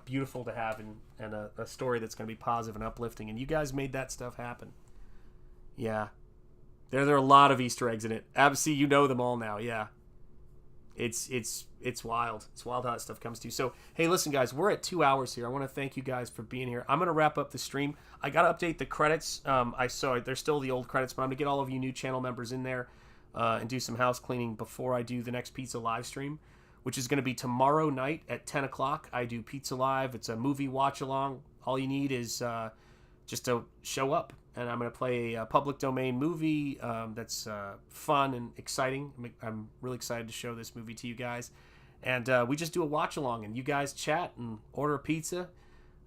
beautiful to have, and a story that's going to be positive and uplifting. And you guys made that stuff happen. Yeah. There are a lot of Easter eggs in it. Absy, you know them all now. Yeah. It's wild. It's wild how that stuff comes to you. So, hey, listen, guys, we're at 2 hours here. I want to thank you guys for being here. I'm going to wrap up the stream. I got to update the credits. I saw there's still the old credits, but I'm going to get all of you new channel members in there and do some house cleaning before I do the next Pizza Live stream, which is going to be tomorrow night at 10 o'clock. I do Pizza Live. It's a movie watch-along. All you need is just to show up. And I'm going to play a public domain movie that's fun and exciting. I'm really excited to show this movie to you guys. And we just do a watch-along, and you guys chat and order a pizza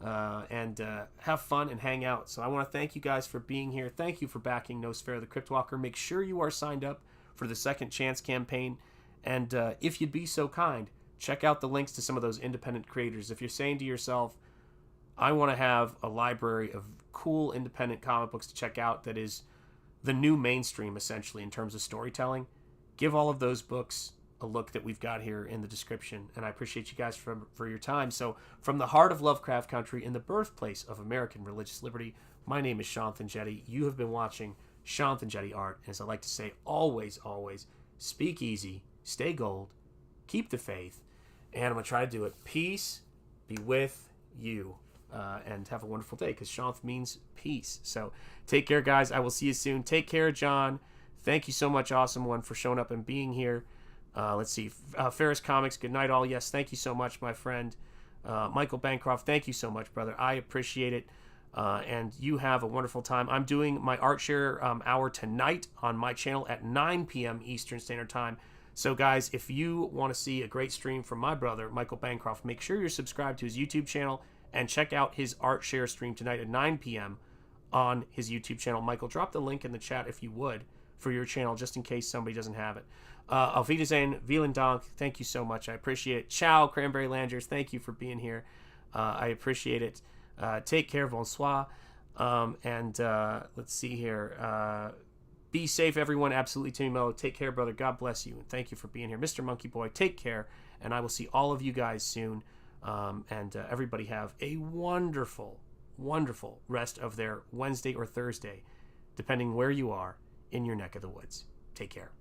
and have fun and hang out. So I want to thank you guys for being here. Thank you for backing Nosfero the Crypt Walker. Make sure you are signed up for the Second Chance campaign. And if you'd be so kind, check out the links to some of those independent creators. If you're saying to yourself, I want to have a library of cool independent comic books to check out that is the new mainstream, essentially, in terms of storytelling, give all of those books a look that we've got here in the description. And I appreciate you guys for your time. So, from the heart of Lovecraft Country and the birthplace of American religious liberty, my name is SHANTH ENJETI. You have been watching SHANTH ENJETI Art. And as I like to say, always, always, speak easy, stay gold, keep the faith, and I'm going to try to do it. Peace be with you. And have a wonderful day, because Shanth means peace. So take care, guys. I will see you soon. Take care, John. Thank you so much, Awesome One, for showing up and being here. Let's see. Ferris Comics, good night, all. Yes, thank you so much, my friend. Michael Bancroft, thank you so much, brother. I appreciate it. And you have a wonderful time. I'm doing my Art Share hour tonight on my channel at 9 p.m. Eastern Standard Time. So, guys, if you want to see a great stream from my brother, Michael Bancroft, make sure you're subscribed to his YouTube channel. And check out his Art Share stream tonight at 9 p.m. on his YouTube channel. Michael, drop the link in the chat if you would for your channel, just in case somebody doesn't have it. Auf Wiedersehen, vielen Dank. Thank you so much. I appreciate it. Ciao, Cranberry Langers. Thank you for being here. I appreciate it. Take care. Bonsoir. Let's see here. Be safe, everyone. Absolutely, Timmy Mo. Take care, brother. God bless you. And thank you for being here. Mr. Monkey Boy, take care. And I will see all of you guys soon. Everybody have a wonderful, wonderful rest of their Wednesday or Thursday, depending where you are in your neck of the woods. Take care.